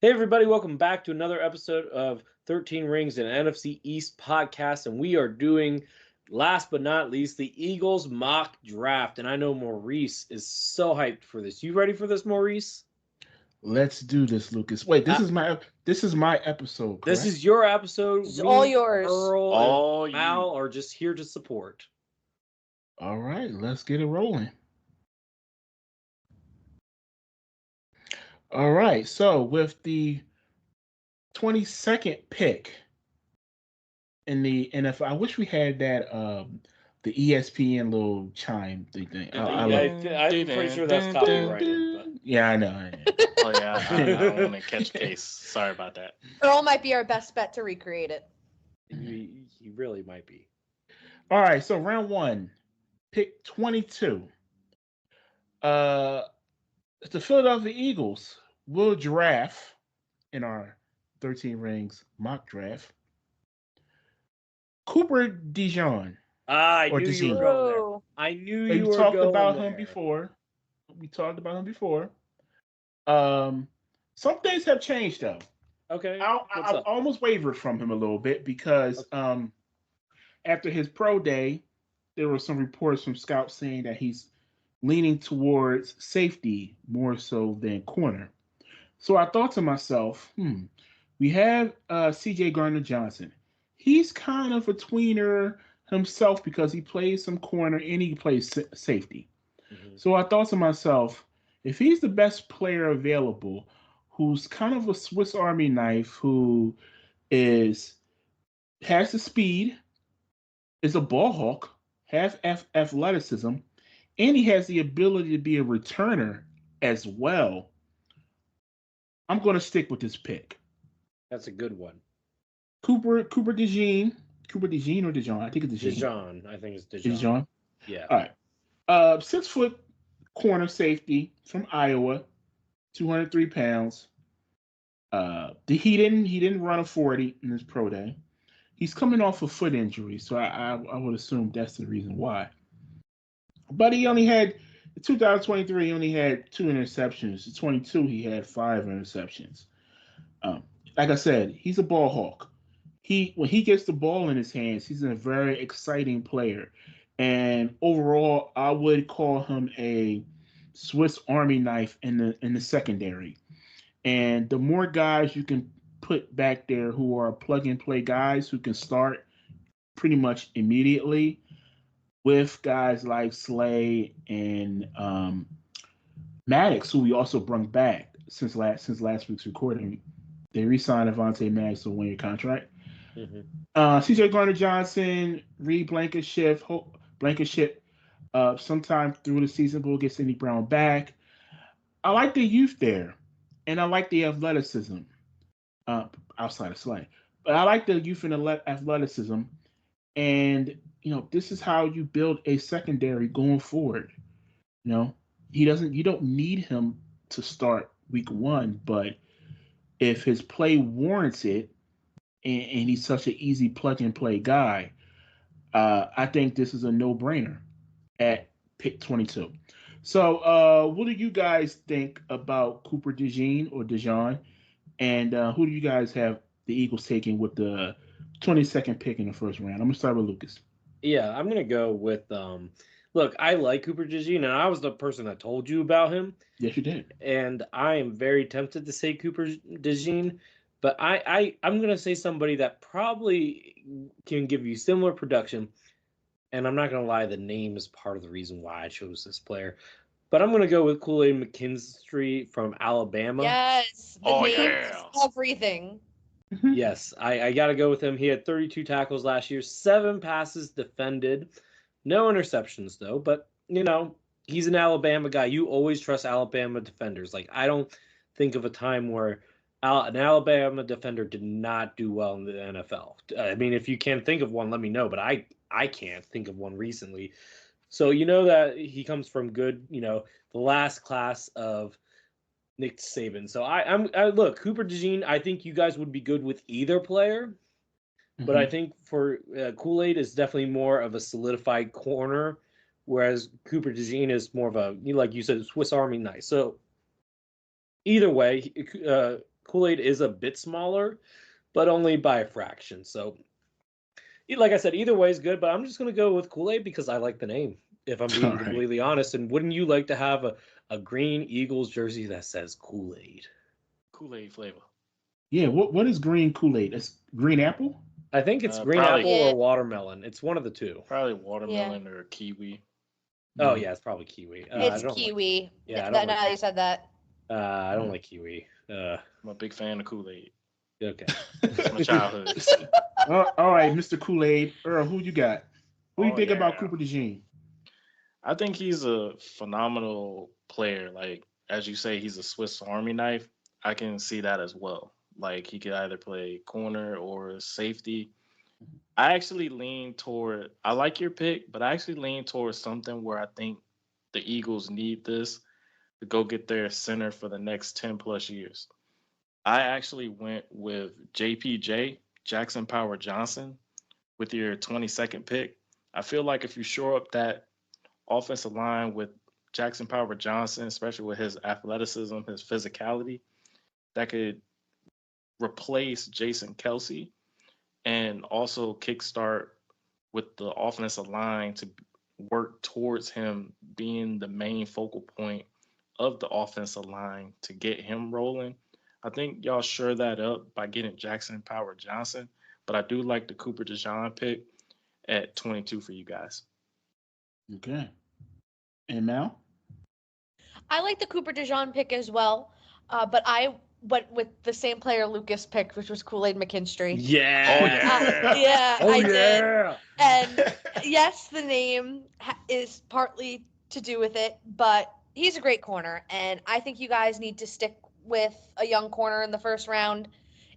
Hey, everybody, welcome back to another episode of 13 Rings and NFC East podcast. And we are doing, last but not least, the Eagles mock draft. And I know Maurice is so hyped for this. You ready for this, Maurice? Let's do this, Lucas. Wait, Uh, this is my episode, this correct? is your episode. It's all Me, yours. Earl, and All Mal you. are just here to support. All right, let's get it rolling. All right, so with the 22nd pick in the NFL, I wish we had that the ESPN little chime thing. I love. I'm pretty sure that's copyrighted. But... Yeah, I know. Oh yeah, I don't want to catch case. Sorry about that. Earl might be our best bet to recreate it. He really might be. All right, so round one, pick 22. The Philadelphia Eagles will draft in our 13 rings mock draft Cooper DeJean. I knew you were going there. I knew you were going there. We talked about him before. Some things have changed though. Okay. I almost wavered from him a little bit because after his pro day, there were some reports from scouts saying that he's leaning towards safety more so than corner. So I thought to myself, we have CJ Gardner-Johnson. He's kind of a tweener himself because he plays some corner and he plays safety. Mm-hmm. So I thought to myself, if he's the best player available, who's kind of a Swiss Army knife, who has the speed, is a ball hawk, has athleticism, and he has the ability to be a returner as well, I'm going to stick with this pick. That's a good one. Cooper DeJean. Cooper DeJean or DeJean? I think it's DeJean. DeJean. I think it's DeJean. DeJean? Yeah. All right. 6 foot corner safety from Iowa, 203 pounds. He didn't run a 40 in his pro day. He's coming off a foot injury, so I would assume that's the reason why. But he only had, in 2023, he only had 2 interceptions. In 22, he had 5 interceptions. Like I said, he's a ball hawk. When he gets the ball in his hands, he's a very exciting player. And overall, I would call him a Swiss Army knife in the secondary. And the more guys you can put back there who are plug and play guys who can start pretty much immediately, with guys like Slay and Maddox, who we also brought back since last week's recording. They re-signed Avonte Maddox to a 1-year contract. Mm-hmm. CJ Gardner-Johnson, Reed Blankenship, sometime through the season we'll get Sidney Brown back. I like the youth there, and I like the athleticism outside of Slay. But I like the youth and athleticism, and this is how you build a secondary going forward. You don't need him to start week 1, but if his play warrants it, and he's such an easy plug and play guy, I think this is a no-brainer at pick 22. So what do you guys think about Cooper DeJean? And who do you guys have the Eagles taking with the 22nd pick in the first round? I'm going to start with Lucas. Yeah, I'm going to go with look, I like Cooper DeJean, and I was the person that told you about him. Yes, you did. And I am very tempted to say Cooper DeJean, but I'm going to say somebody that probably can give you similar production. And I'm not going to lie, the name is part of the reason why I chose this player. But I'm going to go with Kool-Aid McKinstry from Alabama. Yes. The name is everything. Yes, I got to go with him. He had 32 tackles last year, 7 passes defended. No interceptions, though. But, he's an Alabama guy. You always trust Alabama defenders. Like, I don't think of a time where an Alabama defender did not do well in the NFL. I mean, if you can think of one, let me know. But I can't think of one recently. So that he comes from good, the last class of Nick Saban. So I look, Cooper DeJean, I think you guys would be good with either player. Mm-hmm. But I think for Kool-Aid is definitely more of a solidified corner, whereas Cooper DeJean is more of a, like you said, Swiss Army knife. So either way, Kool-Aid is a bit smaller, but only by a fraction. So, like I said, either way is good, but I'm just going to go with Kool-Aid because I like the name, if I'm being completely honest. And wouldn't you like to have a green Eagles jersey that says Kool-Aid? Kool-Aid flavor. Yeah, what is green Kool-Aid? It's green apple? I think it's green probably- apple or watermelon. It's one of the two. Probably watermelon or kiwi. Oh, yeah, it's probably kiwi. It's kiwi. I Now don't you said that. I don't like kiwi. I'm a big fan of Kool-Aid. Okay. It's my childhood. All right, Mr. Kool-Aid. Earl, who you got? What do you think about Cooper DeJean? I think he's a phenomenal player. Like, as you say, he's a Swiss Army knife. I can see that as well. Like, he could either play corner or safety. I actually lean toward, I like your pick, but I actually lean towards something where I think the Eagles need this to go get their center for the next 10 plus years. I actually went with JPJ, Jackson Power Johnson, with your 22nd pick. I feel like if you shore up that offensive line with Jackson Power Johnson, especially with his athleticism, his physicality, that could replace Jason Kelsey and also kickstart with the offensive line to work towards him being the main focal point of the offensive line to get him rolling. I think y'all shore that up by getting Jackson Power Johnson, but I do like the Cooper DeJean pick at 22 for you guys. Okay. And Mal? I like the Cooper DeJean pick as well, but I went with the same player Lucas picked, which was Kool-Aid McKinstry. Yeah. Oh, yeah. Yeah, Oh, I did. yeah. And yes, the name is partly to do with it, but he's a great corner, and I think you guys need to stick with a young corner in the first round,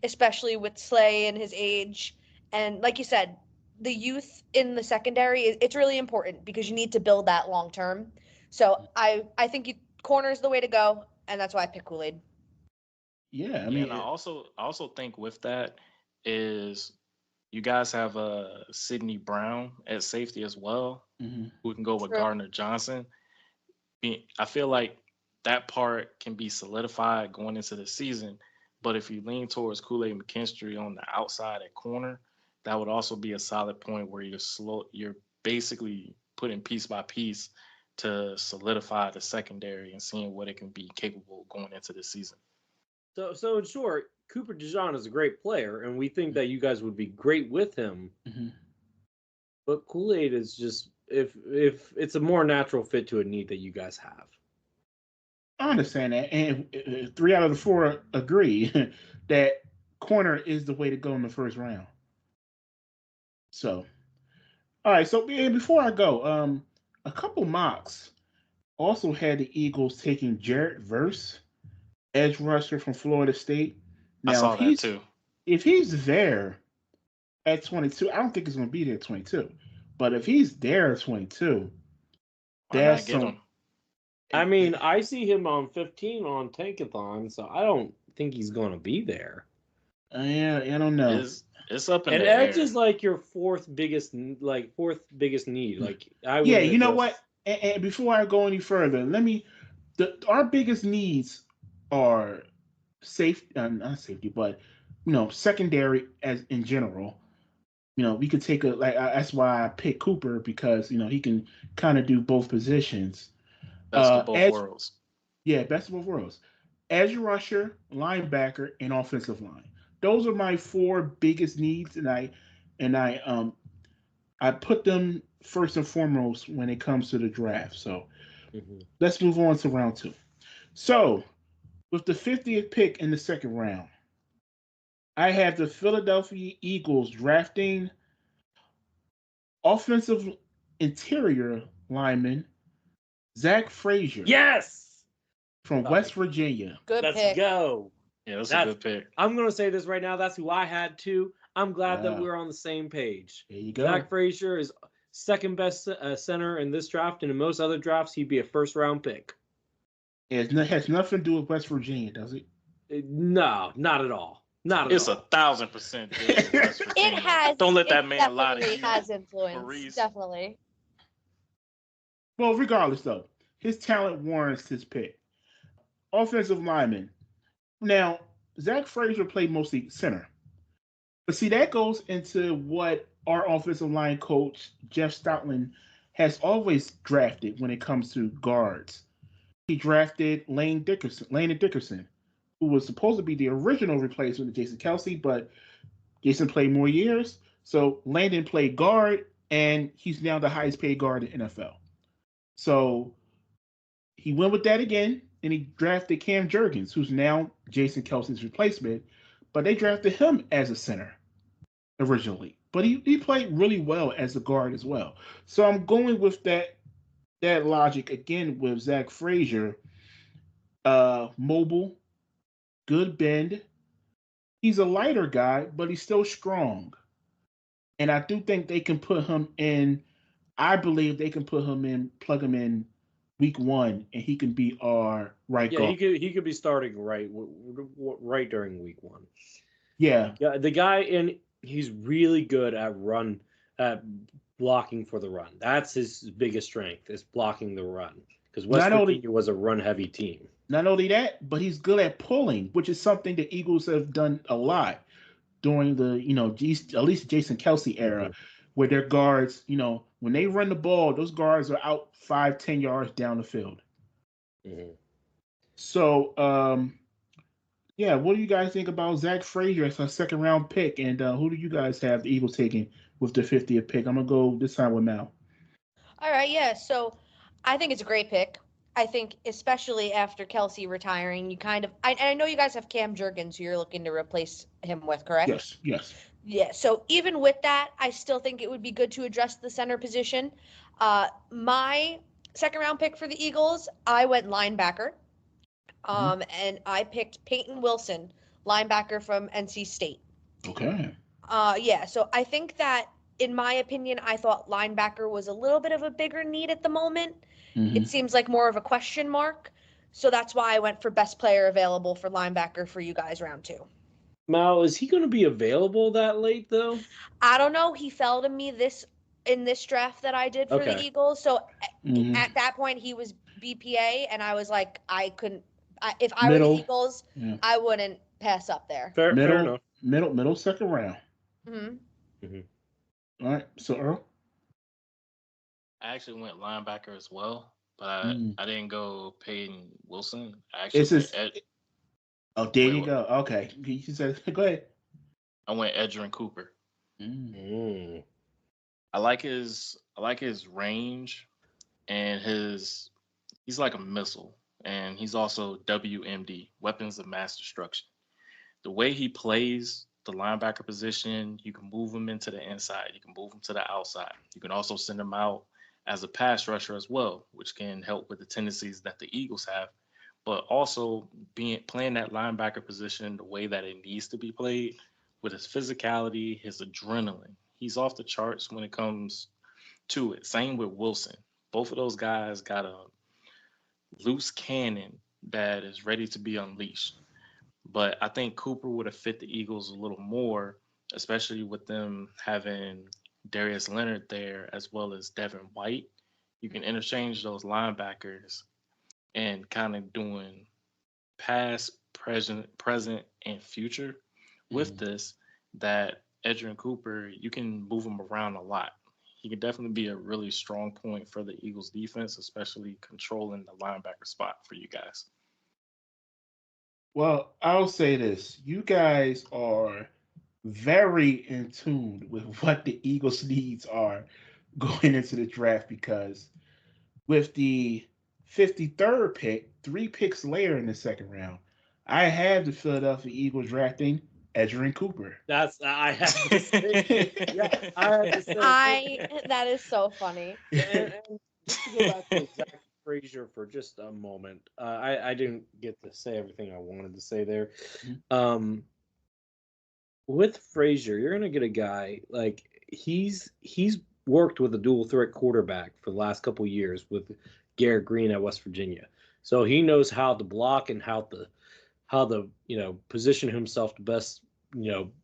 especially with Slay and his age. And like you said, the youth in the secondary, it's really important because you need to build that long term. So I think corner is the way to go, and that's why I pick Kool-Aid. Yeah, I Yeah, mean, and I also think with that is you guys have Sidney Brown at safety as well, who can go with True. Gardner Johnson. I feel like that part can be solidified going into the season. But if you lean towards Kool-Aid McKinstry on the outside at corner, that would also be a solid point where you're basically putting piece by piece to solidify the secondary and seeing what it can be capable of going into the season. So in short, Cooper DeJean is a great player, and we think that you guys would be great with him. But Kool-Aid is just if it's a more natural fit to a need that you guys have. I understand that, and 3 out of the 4 agree that corner is the way to go in the first round. So, all right. So before I go, a couple mocks also had the Eagles taking Jarrett Verse, edge rusher from Florida State. Now, I saw that too. If he's there at 22, I don't think he's going to be there at 22. But if he's there at 22, that's some. I mean, I see him on 15 on Tankathon, so I don't think he's going to be there. Yeah, I don't know. It's up in and the air. edge is like your fourth biggest need. Like Yeah, you know what? And before I go any further, our biggest needs are not safety, but secondary as in general. We could take that's why I picked Cooper because he can kind of do both positions. Best of both worlds. Yeah, best of both worlds. Edge rusher, linebacker, and offensive line. Those are my 4 biggest needs, and I put them first and foremost when it comes to the draft. So let's move on to round 2. So with the 50th pick in the second round, I have the Philadelphia Eagles drafting offensive interior lineman Zach Frazier. Yes! From West Virginia. Let's go. Yeah, that's a good pick. I'm going to say this right now. That's who I had too. I'm glad that we're on the same page. There you go. Zach Frazier is second best center in this draft, and in most other drafts, he'd be a first-round pick. It has nothing to do with West Virginia, does it? No, not at all. Not at all. 1,000% deal with West Virginia. It has. Don't let that man lie to you. It has influence. Maurice. Definitely. Well, regardless, though, his talent warrants his pick. Offensive lineman. Now, Zach Frazier played mostly center. But see, that goes into what our offensive line coach, Jeff Stoutland, has always drafted when it comes to guards. He drafted Landon Dickerson, who was supposed to be the original replacement of Jason Kelsey, but Jason played more years. So Landon played guard, and he's now the highest paid guard in the NFL. So he went with that again, and he drafted Cam Jurgens, who's now Jason Kelsey's replacement. But they drafted him as a center originally. But he played really well as a guard as well. So I'm going with that logic again with Zach Frazier. Mobile, good bend. He's a lighter guy, but he's still strong. And I do think they can put him in. I believe they can put him in, plug him in week 1, and he can be our right Yeah, guard. he could be starting right during week 1. Yeah. Yeah, the guy he's really good at blocking for the run. That's his biggest strength is blocking the run because West Virginia was a run heavy team. Not only that, but he's good at pulling, which is something the Eagles have done a lot during the at least Jason Kelsey era, where their guards, when they run the ball, those guards are out 5-10 yards down the field. Mm-hmm. So, yeah, what do you guys think about Zach Frazier as a second round pick? And who do you guys have the Eagles taking with the 50th pick? I'm going to go this time with Mal. All right, yeah. So I think it's a great pick. I think especially after Kelsey retiring, you kind of I know you guys have Cam Jurgens who you're looking to replace him with, correct? Yes. Yeah, so even with that, I still think it would be good to address the center position. My second round pick for the Eagles, I went linebacker. And I picked Peyton Wilson, linebacker from NC State. Okay. Yeah, so I think that in my opinion, I thought linebacker was a little bit of a bigger need at the moment. Mm-hmm. It seems like more of a question mark. So that's why I went for best player available for linebacker for you guys round 2. Mal, is he going to be available that late though? I don't know. He fell to me in this draft that I did for the Eagles. So at that point he was BPA, and I was like, I couldn't. If I were the Eagles, I wouldn't pass up there. Fair enough. Middle second round. Mm-hmm. All right. So Earl. I actually went linebacker as well, but I didn't go Peyton Wilson. I actually there you go. Okay, you said go ahead. I went Edgerrin Cooper. I like his range, and he's like a missile, and he's also WMD, weapons of mass destruction. The way he plays the linebacker position, you can move him into the inside, you can move him to the outside. You can also send him out as a pass rusher as well, which can help with the tendencies that the Eagles have, but also playing that linebacker position the way that it needs to be played with his physicality, his adrenaline. He's off the charts when it comes to it. Same with Wilson. Both of those guys got a loose cannon that is ready to be unleashed. But I think Cooper would have fit the Eagles a little more, especially with them having Darius Leonard there as well as Devin White. You can interchange those linebackers and kind of doing past, present, and future with this, that Edgerrin Cooper, you can move him around a lot. He can definitely be a really strong point for the Eagles defense, especially controlling the linebacker spot for you guys. Well, I'll say this. You guys are very in tune with what the Eagles' needs are going into the draft, because with the 53rd pick, 3 picks later in the second round, I have the Philadelphia Eagles drafting Edgerrin Cooper. I have to say. Yeah, I have to say. That is so funny. And just to go back to Zach Frazier for just a moment, I didn't get to say everything I wanted to say there. With Frazier, you're gonna get a guy like he's worked with a dual threat quarterback for the last couple of years with Garrett Green at West Virginia, so he knows how to block and how to position himself to best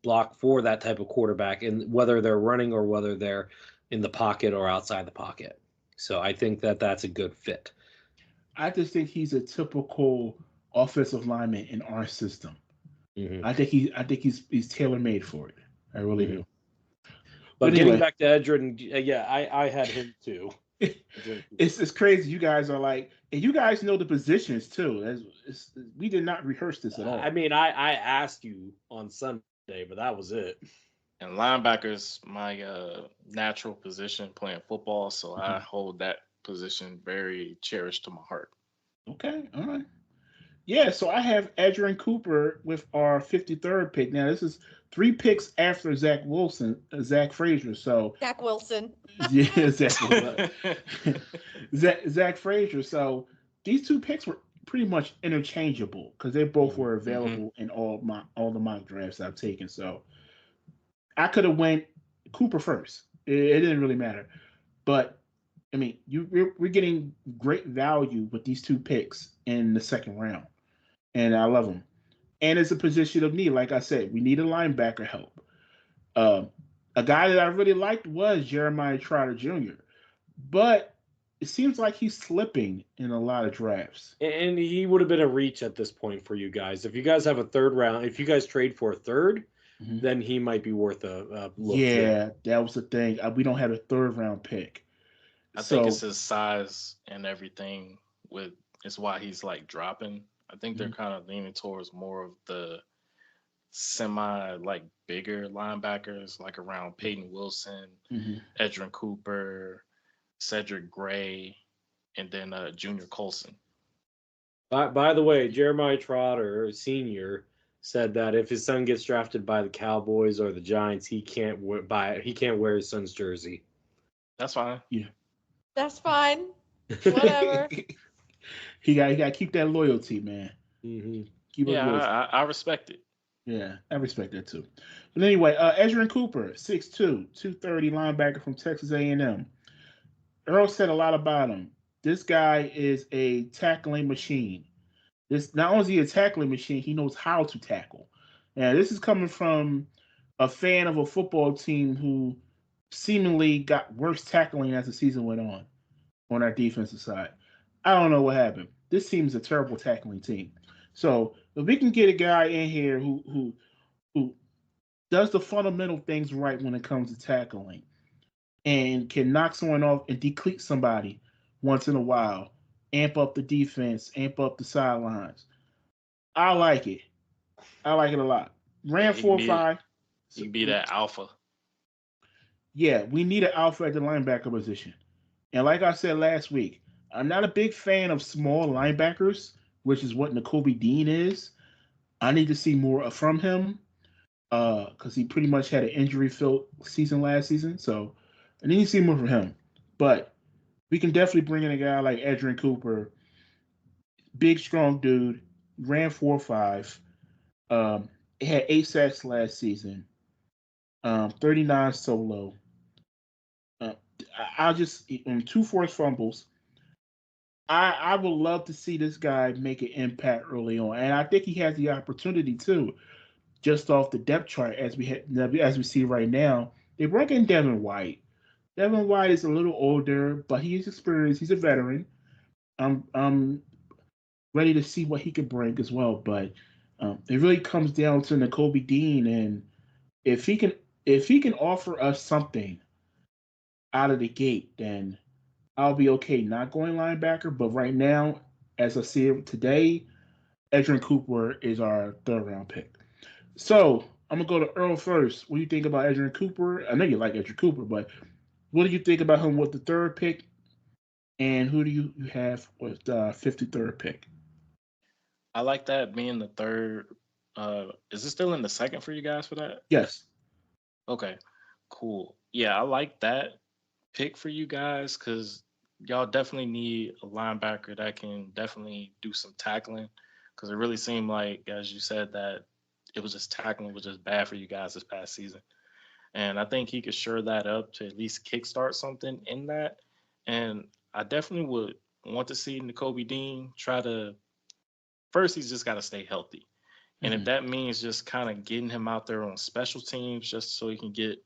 block for that type of quarterback, and whether they're running or whether they're in the pocket or outside the pocket. So I think that that's a good fit. I just think he's a typical offensive lineman in our system. Mhm. I think he's tailor made for it. I really Mhm. do. But But getting anyway, back to Edgerrin, yeah, I had him too. Edgerrin Cooper. it's crazy. You guys are like, and you guys know the positions too. We did not rehearse this at I all. mean, I asked you on Sunday, but that was it. And linebacker's my natural position playing football, so I Mhm. hold that position very cherished to my heart. Okay, all right. Yeah, so I have Edgerrin Cooper with our 53rd pick. Now this is 3 picks after Zach Frazier. So Jack Wilson. yeah, Zach Frazier. So these 2 picks were pretty much interchangeable because they both Mhm. were hmm available in all the mock drafts I've taken. So I could have went Cooper first. It didn't really matter. But I mean, we're getting great value with these 2 picks in the second round, and I love them. And it's a position of need. Like I said, we need a linebacker help. Um, a guy that I really liked was Jeremiah Trotter Jr., but it seems like he's slipping in a lot of drafts. And he would have been a reach at this point for you guys. If you guys have a third round, if you guys trade for a third, Mhm. then he might be worth a look there. Yeah, that was the thing. We don't have a third round pick, I think it's so his size and everything with is why he's like dropping. I think they're mhm, kind of leaning towards more of the semi like bigger linebackers, like around Peyton Wilson, mhm. Edrin Cooper, Cedric Gray, and then Junior Colson. By the way, Jeremiah Trotter Senior said that if his son gets drafted by the Cowboys or the Giants, he can't wear his son's jersey. That's fine. Yeah. That's fine. Whatever. He got to keep that loyalty, man. Hmm. Keep up Yeah, loyalty. I respect it. Yeah, I respect that too. But anyway, Ezra Cooper, 6'2", 230 linebacker from Texas A&M. Earl said a lot about him. This guy is a tackling machine. This not only is he a tackling machine, he knows how to tackle. Now, this is coming from a fan of a football team who seemingly got worse tackling as the season went on our defensive side. I don't know what happened. This team's a terrible tackling team. So if we can get a guy in here who does the fundamental things right when it comes to tackling and can knock someone off and decleat somebody once in a while, amp up the defense, amp up the sidelines. I like it. I like it a lot. Yeah, Ran 4.5. he So, can be that alpha. yeah, we need an alpha at the linebacker position. And like I said last week, I'm not a big fan of small linebackers, which is what N'Kobe Dean is. I need to see more from him because he pretty much had an injury-filled season last season. So I need to see more from him. But we can definitely bring in a guy like Edrin Cooper, big, strong dude, ran 4.5. He had 8 sacks last season, 39 solo. Uh, I'll just on 2 forced fumbles. I would love to see this guy make an impact early on, and I think he has the opportunity too. Just off the depth chart, as we see right now, they brought in Devin White. Devin White is a little older, but he's experienced. He's a veteran. I'm ready to see what he could bring as well. But it really comes down to N'Kobe Dean, and if he can if he can offer us something out of the gate, then I'll be okay not going linebacker. But right now, as I see it today, Edrin Cooper is our third round pick. So I'm gonna go to Earl first. What do you think about Edrin Cooper? I know you like Edrin Cooper, but what do you think about him with the third pick? And who do you have with the 53rd pick? I like that being the third. Is it still in the second for you guys for that? Yes. Okay, cool. Yeah, I like that pick for you guys because y'all definitely need a linebacker that can definitely do some tackling. Because it really seemed like, as you said, that it was just tackling was just bad for you guys this past season. And I think he could shore that up to at least kickstart something in that. And I definitely would want to see N'Kobe Dean try to first. He's just got to stay healthy, and if Mm-hmm. that means just kind of getting him out there on special teams, just so he can get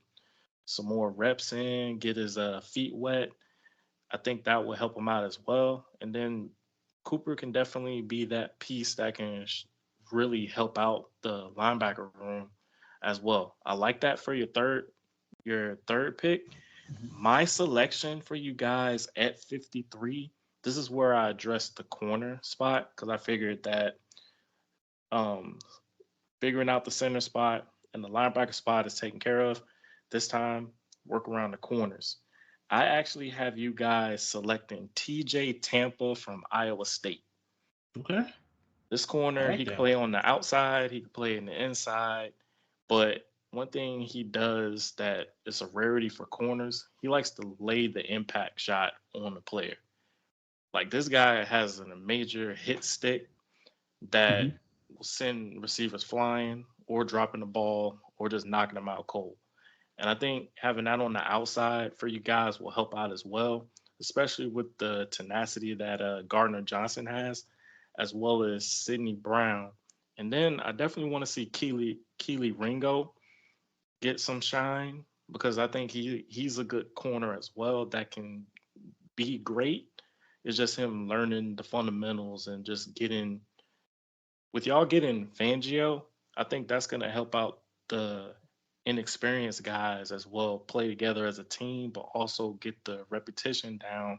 some more reps in, get his feet wet, I think that will help him out as well. And then Cooper can definitely be that piece that can really help out the linebacker room as well. I like that for your third pick. My selection for you guys at 53, this is where I addressed the corner spot because I figured that um, figuring out the center spot and the linebacker spot is taken care of. This time, work around the corners. I actually have you guys selecting TJ Tampa from Iowa State. Okay. This I corner, like he can that. play on the outside, he can play in the inside, but one thing he does that is a rarity for corners, he likes to lay the impact shot on the player. Like this guy has a major hit stick Hmm. that will send receivers flying or dropping the ball or just knocking them out cold. And I think having that on the outside for you guys will help out as well, especially with the tenacity that Gardner Johnson has, as well as Sidney Brown. And then I definitely want to see Keely Ringo get some shine because I think he's a good corner as well that can be great. It's just him learning the fundamentals and just getting with y'all getting Fangio, I think that's going to help out the inexperienced guys as well play together as a team, but also get the repetition down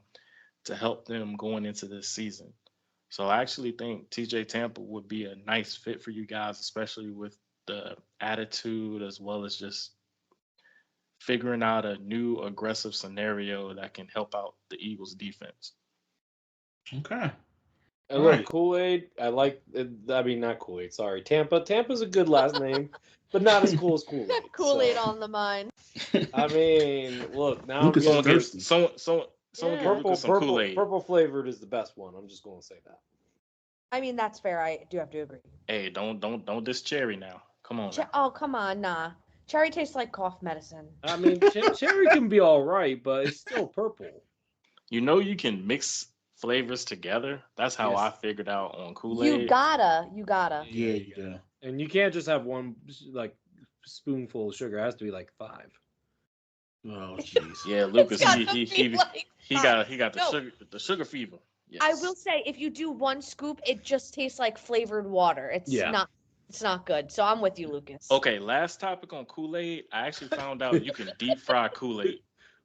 to help them going into this season. So I actually think TJ Tampa would be a nice fit for you guys, especially with the attitude as well as just figuring out a new aggressive scenario that can help out the Eagles defense. Okay. And All look, right. Kool-Aid, I like, I mean, not Kool-Aid, sorry. Tampa. Tampa's a good last name, but not as cool as Kool-Aid. Kool-Aid So, on the mind. I mean, look, now I'm Lucas is gonna Someone get give thirsty. someone get Yeah. purple, Lucas some Kool purple, Aid. purple flavored is the best one. I'm just gonna say that. I mean, that's fair. I do have to agree. Hey, don't diss Cherry now. Come on now. Oh, come on, nah. Cherry tastes like cough medicine. I mean, cherry can be all right, but it's still purple. You know you can mix flavors together. That's how I Yes. figured out on Kool You Aid. gotta. Yeah, you do. And you can't just have one like spoonful of sugar. It has to be like 5. Oh, jeez. Yeah, It's Lucas, got he to he be he like he five. got No. the sugar fever. I Yes. will say, if you do one scoop, it just tastes like flavored water. Yeah. It's not good. So I'm with you, Lucas. Okay, last topic on Kool Aid. I actually found out you can deep fry Kool Aid.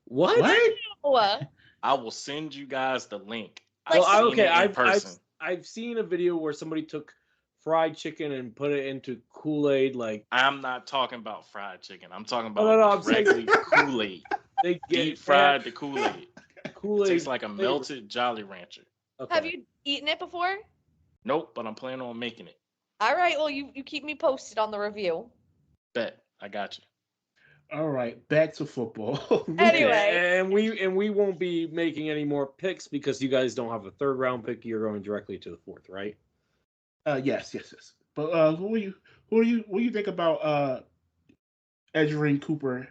What? What? Oh, I will send you guys the link. Like I've seen okay, it in person. I've seen a video where somebody took fried chicken and put it into Kool-Aid. Like, I'm not talking about fried chicken. I'm talking no, about no, I'm saying regular Kool-Aid. they Deep fried the Kool-Aid. Kool-Aid. Tastes like a flavor. melted Jolly Rancher. Okay. have you eaten it before? Nope, but I'm planning on making it. All right. Well, you keep me posted on the review. Bet. I got you. All right, back to football. Anyway. And we won't be making any more picks because you guys don't have a 3rd round pick. You're going directly to the 4th, right? Yes. But who do you think about Edgerrin Cooper,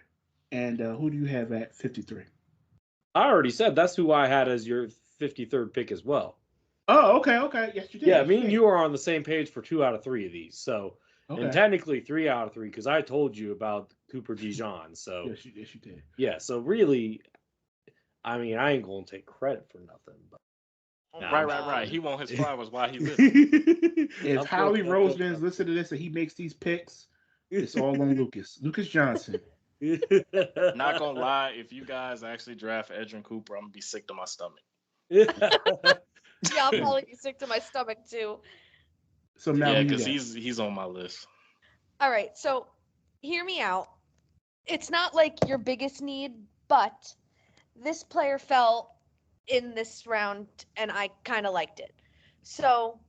and who do you have at 53? I already said that's who I had as your 53rd pick as well. Oh, okay. Yes, you did. Yeah, Yes, me you and did. you are on the same page for 2 out of 3 of these. So, Okay. and technically 3 out of 3 because I told you about Cooper Dijon. So, Yes, you did. yeah. So really, I mean, I ain't gonna take credit for nothing. But nah, Right. He want his flowers while he lives. If I'm Howie joking, I'm Roseman's joking. listen to this and he makes these picks, it's all on Lucas. Lucas Johnson. Not gonna lie, if you guys actually draft Edrin Cooper, I'm gonna be sick to my stomach. Yeah, I'll probably be sick to my stomach too. So now Yeah, who you because got? he's on my list. All right. So hear me out. It's not like your biggest need, but this player fell in this round and I kind of liked it. So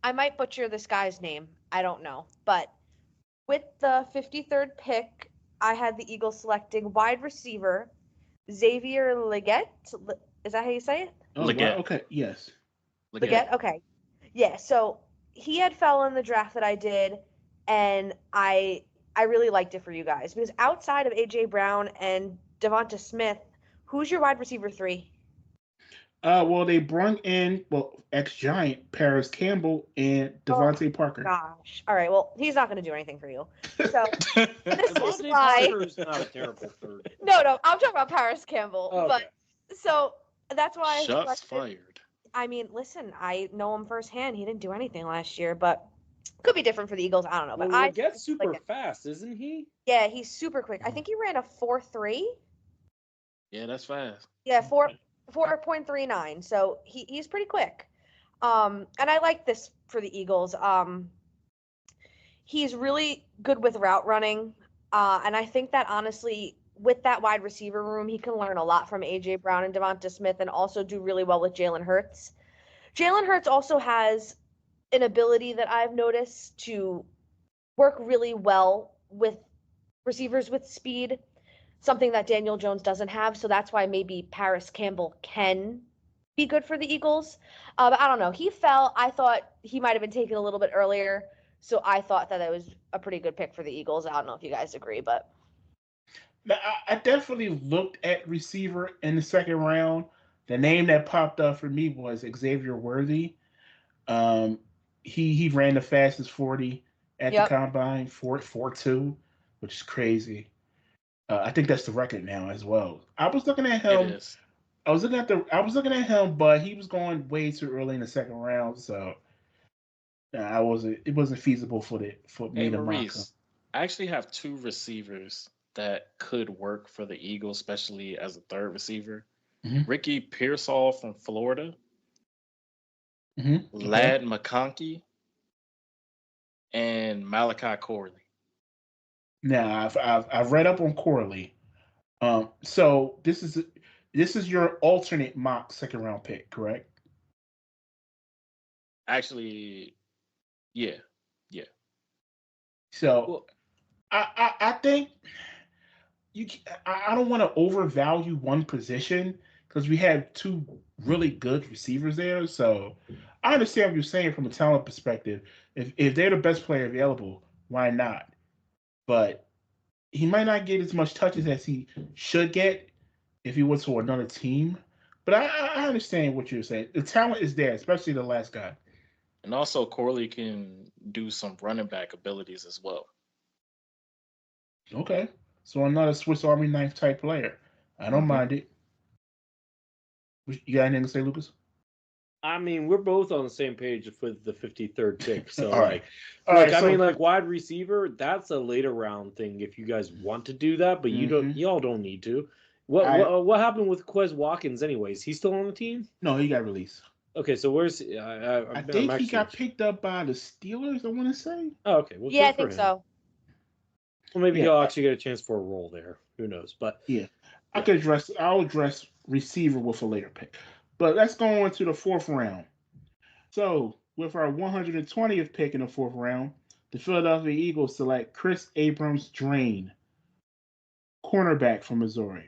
I might butcher this guy's name. I don't know. But with the 53rd pick, I had the Eagles selecting wide receiver Xavier Leggett. Is that how you say it? Oh, Leggett. wow. Okay, yes. Leggett? Okay. Yeah, so he had fell in the draft that I did, and I really liked it for you guys because outside of AJ Brown and Devonta Smith, who's your wide receiver 3? Well, they brung in ex-Giant Paris Campbell and Devontae Parker. Gosh. All right. Well, he's not going to do anything for you. So this is Devontae why. Parker is not a terrible 3rd. No, I'm talking about Paris Campbell. Okay. But so that's why I Shots selected. fired. I mean, listen, I know him firsthand. He didn't do anything last year, but Could be different for the Eagles. I don't know, but Well, I Leggette's super like it. fast, isn't he? Yeah, he's super quick. I think he ran a 4.3. Yeah, that's fast. Yeah, 4.39. So he's pretty quick. And I like this for the Eagles. He's really good with route running. And I think that honestly, with that wide receiver room, he can learn a lot from AJ Brown and Devonta Smith, and also do really well with Jalen Hurts. Jalen Hurts also has an ability that I've noticed to work really well with receivers with speed, something that Daniel Jones doesn't have. So that's why maybe Paris Campbell can be good for the Eagles. But I don't know. He fell. I thought he might have been taken a little bit earlier. So I thought that it was a pretty good pick for the Eagles. I don't know if you guys agree, but. Now, I definitely looked at receiver in the second round. The name that popped up for me was Xavier Worthy. Um, he ran the fastest 40 at the Yep. combine, 4.42, which is crazy. I think that's the record now as well. I was looking at It him. is. I was looking at him, but he was going way too early in the second round, so I wasn't. It wasn't feasible for Hey, me to mock him. Maurice, I actually have two receivers that could work for the Eagles, especially as a third receiver. Mhm. Ricky Pearsall from Florida, Okay. Lad McConkey, and Malachi Corley. Now I've read up on Corley. So this is your alternate mock second round pick, correct? Actually, yeah, yeah. So Well, I think you. I don't want to overvalue one position because we have two really good receivers there. So I understand what you're saying from a talent perspective. If they're the best player available, why not? But he might not get as much touches as he should get if he went to another team. But I understand what you're saying. The talent is there, especially the last guy. And also, Corley can do some running back abilities as well. Okay. So another Swiss Army knife type player. I don't Hmm. mind it. You got anything to say, Lucas? I mean, we're both on the same page with the 53rd pick. So, All right. like, All look, right. I mean, So, like wide receiver, that's a later round thing if you guys want to do that, but hmm y'all don't need to. What I what what happened with Quez Watkins, anyways? He's still on the team? no, he got released. Okay, so where's I I'm think he actually. got picked up by the Steelers. I want to say. Oh, okay, well, Yeah, I good for think him. so. Well, maybe Yeah, he'll actually get a chance for a role there. Who knows? But yeah. yeah, I'll address receiver with a later pick. But let's go on to the fourth round. So, with our 120th pick in the fourth round, the Philadelphia Eagles select Chris Abrams Drain, cornerback from Missouri.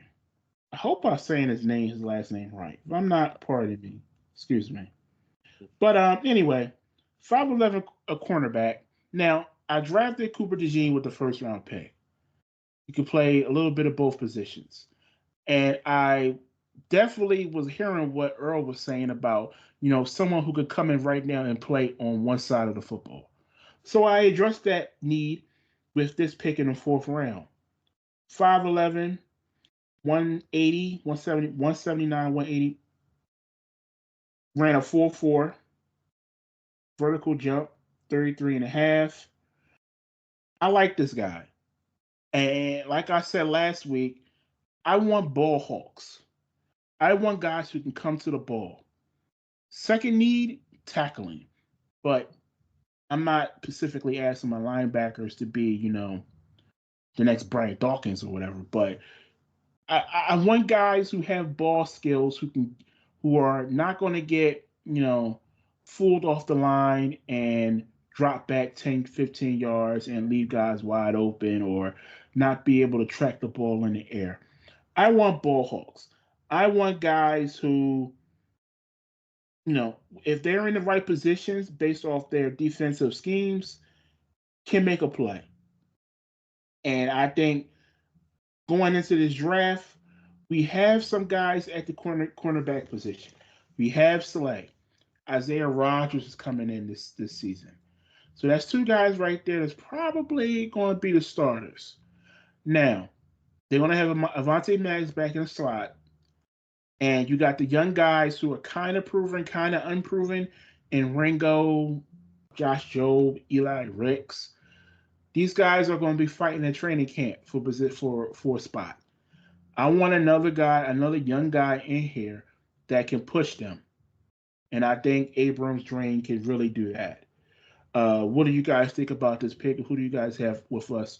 I hope I'm saying his last name right. If I'm not, pardon me. Excuse me. But anyway, 5'11", a cornerback. Now, I drafted Cooper DeJean with the first round pick. He could play a little bit of both positions. And I definitely was hearing what Earl was saying about, someone who could come in right now and play on one side of the football. So I addressed that need with this pick in the fourth round. 5'11", 180, 170, 179, 180. Ran a 4.4, vertical jump, 33 and a half. I like this guy. And like I said last week, I want ball hawks. I want guys who can come to the ball. Second need, tackling. But I'm not specifically asking my linebackers to be, the next Brian Dawkins or whatever. But I want guys who have ball skills who are not going to get, fooled off the line and drop back 10, 15 yards and leave guys wide open or not be able to track the ball in the air. I want ball hawks. I want guys who, if they're in the right positions based off their defensive schemes, can make a play. And I think going into this draft, we have some guys at the cornerback position. We have Slay. Isaiah Rodgers is coming in this season. So that's two guys right there that's probably going to be the starters. Now, they're going to have Avante Maddox back in the slot. And you got the young guys who are kind of proven, kind of unproven, and Ringo Josh Jobe, Eli Ricks. These guys are going to be fighting in training camp for a spot. I want another guy, another young guy in here that can push them. And I think Abrams Drain can really do that. What do you guys think about this pick? Who do you guys have with us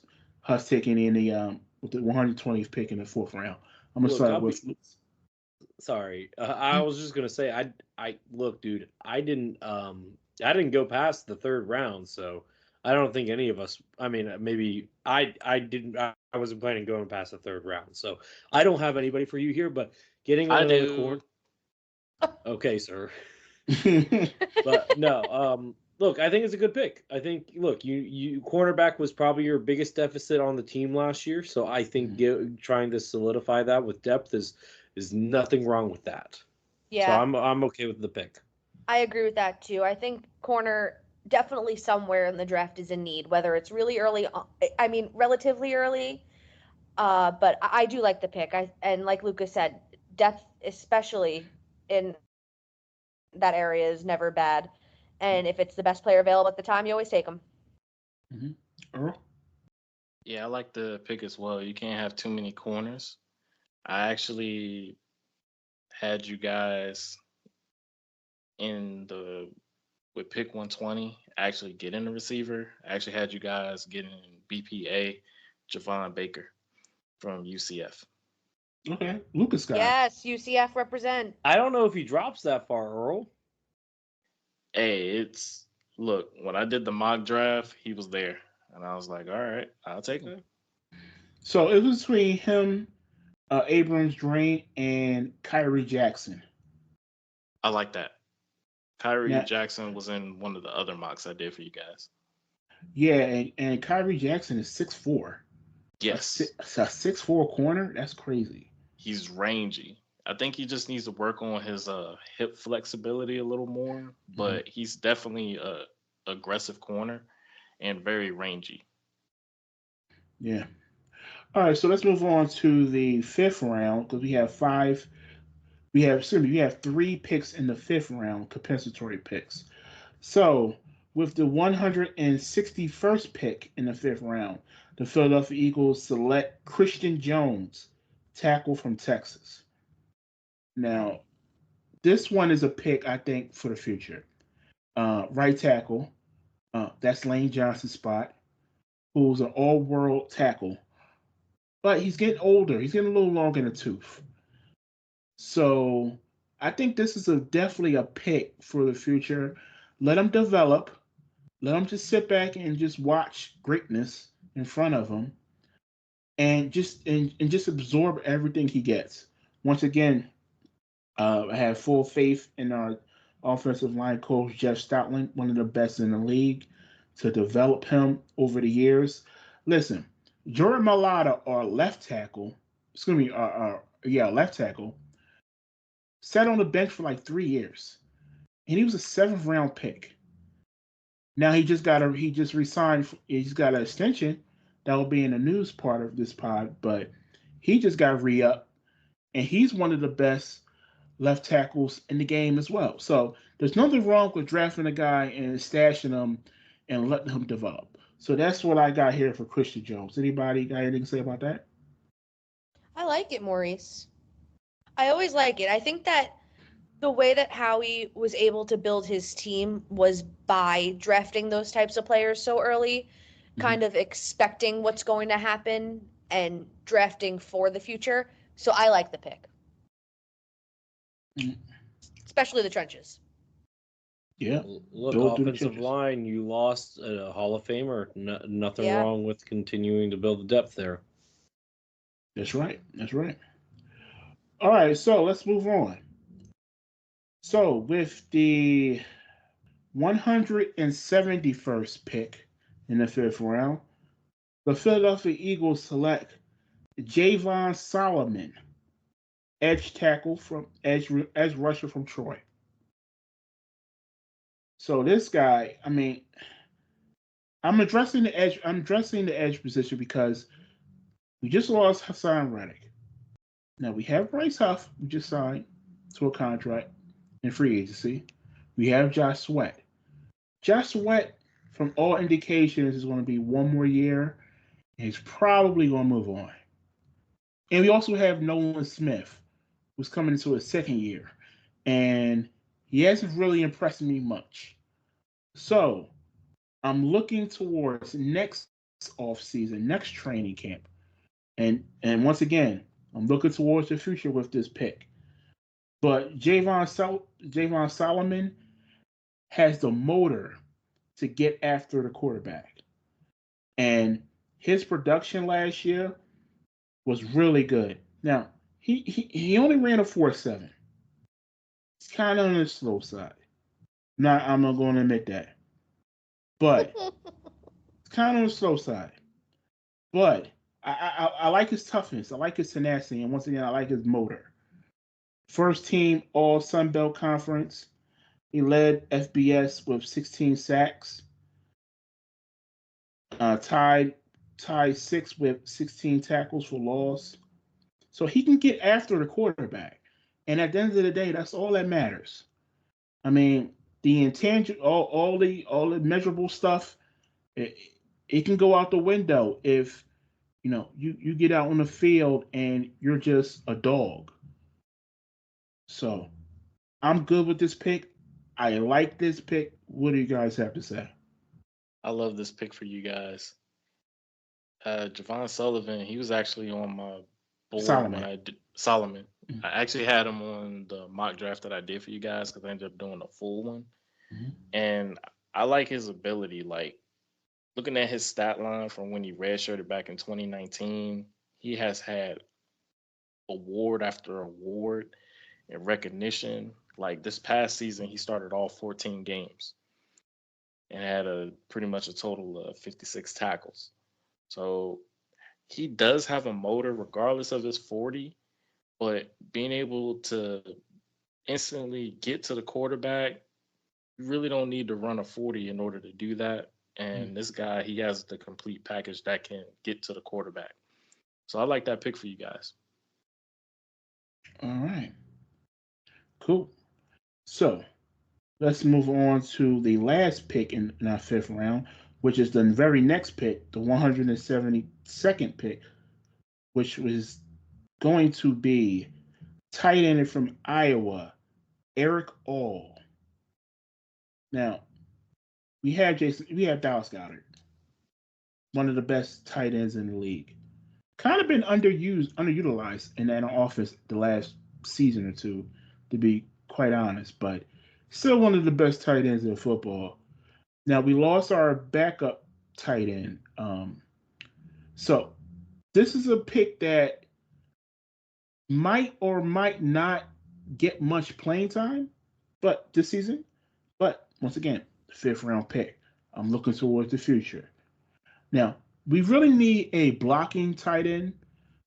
taking in the with the 120th pick in the fourth round? I'm gonna Look, start with. sorry. I was just gonna say, I look, dude. I didn't go past the third round, so I don't think any of us. I mean, maybe I didn't. I wasn't planning on going past the third round, so I don't have anybody for you here. But getting I another do. okay, sir. But no, look, I think it's a good pick. I think, look, you cornerback was probably your biggest deficit on the team last year, so I think trying to solidify that with depth is nothing wrong with that. So Yeah, I'm okay with the pick. I agree with that too. I think corner definitely somewhere in the draft is in need, whether it's really early, I mean, relatively early. But I do like the pick. And like Lucas said, depth, especially in that area, is never bad. And if it's the best player available at the time, you always take them. Mm-hmm. Earl? Yeah, I like the pick as well. You can't have too many corners. I actually had you guys in the with pick 120 actually getting a receiver. I actually had you guys getting BPA Javon Baker from UCF. Okay, Lucas guy. Yes, UCF represent. I don't know if he drops that far, Earl. Hey, it's look, when I did the mock draft, he was there. And I was like, all right, I'll take him. Okay. So it was between him, Abrams Drain, and Kyrie Jackson. I like that. Kyrie Now, Jackson was in one of the other mocks I did for you guys. yeah, and Kyrie Jackson is 6'4". Yes. A 6'4" corner? That's crazy. He's rangy. I think he just needs to work on his hip flexibility a little more, but he's definitely a aggressive corner and very rangy. Yeah. All right, so let's move on to the fifth round because we have five. We have three picks in the fifth round, compensatory picks. So with the 161st pick in the fifth round, the Philadelphia Eagles select Christian Jones, tackle from Texas. Now, this one is a pick I think for the future. Right tackle, that's Lane Johnson's spot, who's an all-world tackle, but he's getting older. He's getting a little long in the tooth. So I think this is definitely a pick for the future. Let him develop. Let him just sit back and just watch greatness in front of him, and just absorb everything he gets. Once again, I have full faith in our offensive line coach Jeff Stoutland, one of the best in the league, to develop him over the years. Listen, Jordan Mailata, our left tackle, excuse me, left tackle, sat on the bench for like 3 years, and he was a seventh round pick. Now he just resigned. He's got an extension that will be in the news part of this pod, but he just got re-up, and he's one of the best left tackles in the game as well. So there's nothing wrong with drafting a guy and stashing him and letting him develop. So that's what I got here for Christian Jones. Anybody got anything to say about that? I like it, Maurice. I always like it. I think that the way that Howie was able to build his team was by drafting those types of players so early, kind of expecting what's going to happen and drafting for the future. So I like the pick, Mm-hmm. especially the trenches. Yeah. Look, offensive line, you lost a Hall of Famer. Nothing wrong with continuing to build the depth there. That's right. That's right. All right, so let's move on. So with the 171st pick in the fifth round, the Philadelphia Eagles select Javon Solomon, edge tackle from edge rusher from Troy. So this guy, I mean, I'm addressing the edge position because we just lost Hassan Reddick. Now we have Bryce Huff, we just signed to a contract in free agency. We have Josh Sweat. Josh Sweat, from all indications, is going to be one more year, and he's probably going to move on. And we also have Nolan Smith, who's coming into his second year, and he hasn't really impressed me much. So I'm looking towards next off season, next training camp, and once again, I'm looking towards the future with this pick. But Javon Solomon has the motor to get after the quarterback, and his production last year was really good. Now he only ran a 4.7. It's kind of on the slow side. I'm not going to admit that, but it's kind of on the slow side. But I like his toughness. I like his tenacity, and once again, I like his motor. First team All Sun Belt Conference. He led FBS with 16 sacks. Tied six with 16 tackles for loss. So he can get after the quarterback. And at the end of the day, that's all that matters. I mean, the intangible, all the measurable stuff, it can go out the window if you get out on the field and you're just a dog. So I'm good with this pick. I like this pick. What do you guys have to say? I love this pick for you guys. Javon Sullivan, he was actually on my board Solomon. when I did Solomon. Mhm. I actually had him on the mock draft that I did for you guys because I ended up doing a full one. Mhm. And I like his ability. Like looking at his stat line from when he redshirted back in 2019, he has had award after award and recognition. Like this past season, he started all 14 games and had a pretty much a total of 56 tackles. So he does have a motor regardless of his 40, but being able to instantly get to the quarterback, you really don't need to run a 40 in order to do that. And this guy, he has the complete package that can get to the quarterback. So I like that pick for you guys. All right. Cool. So let's move on to the last pick in our fifth round, which is the very next pick, the 172nd pick, which was going to be tight end from Iowa, Eric All. Now we have Dallas Goddard, one of the best tight ends in the league. Kind of been underutilized in that offense the last season or two, to be quite honest, but still one of the best tight ends in football. Now we lost our backup tight end. So this is a pick that might or might not get much playing time, but this season. But once again, fifth round pick. I'm looking towards the future. Now we really need a blocking tight end.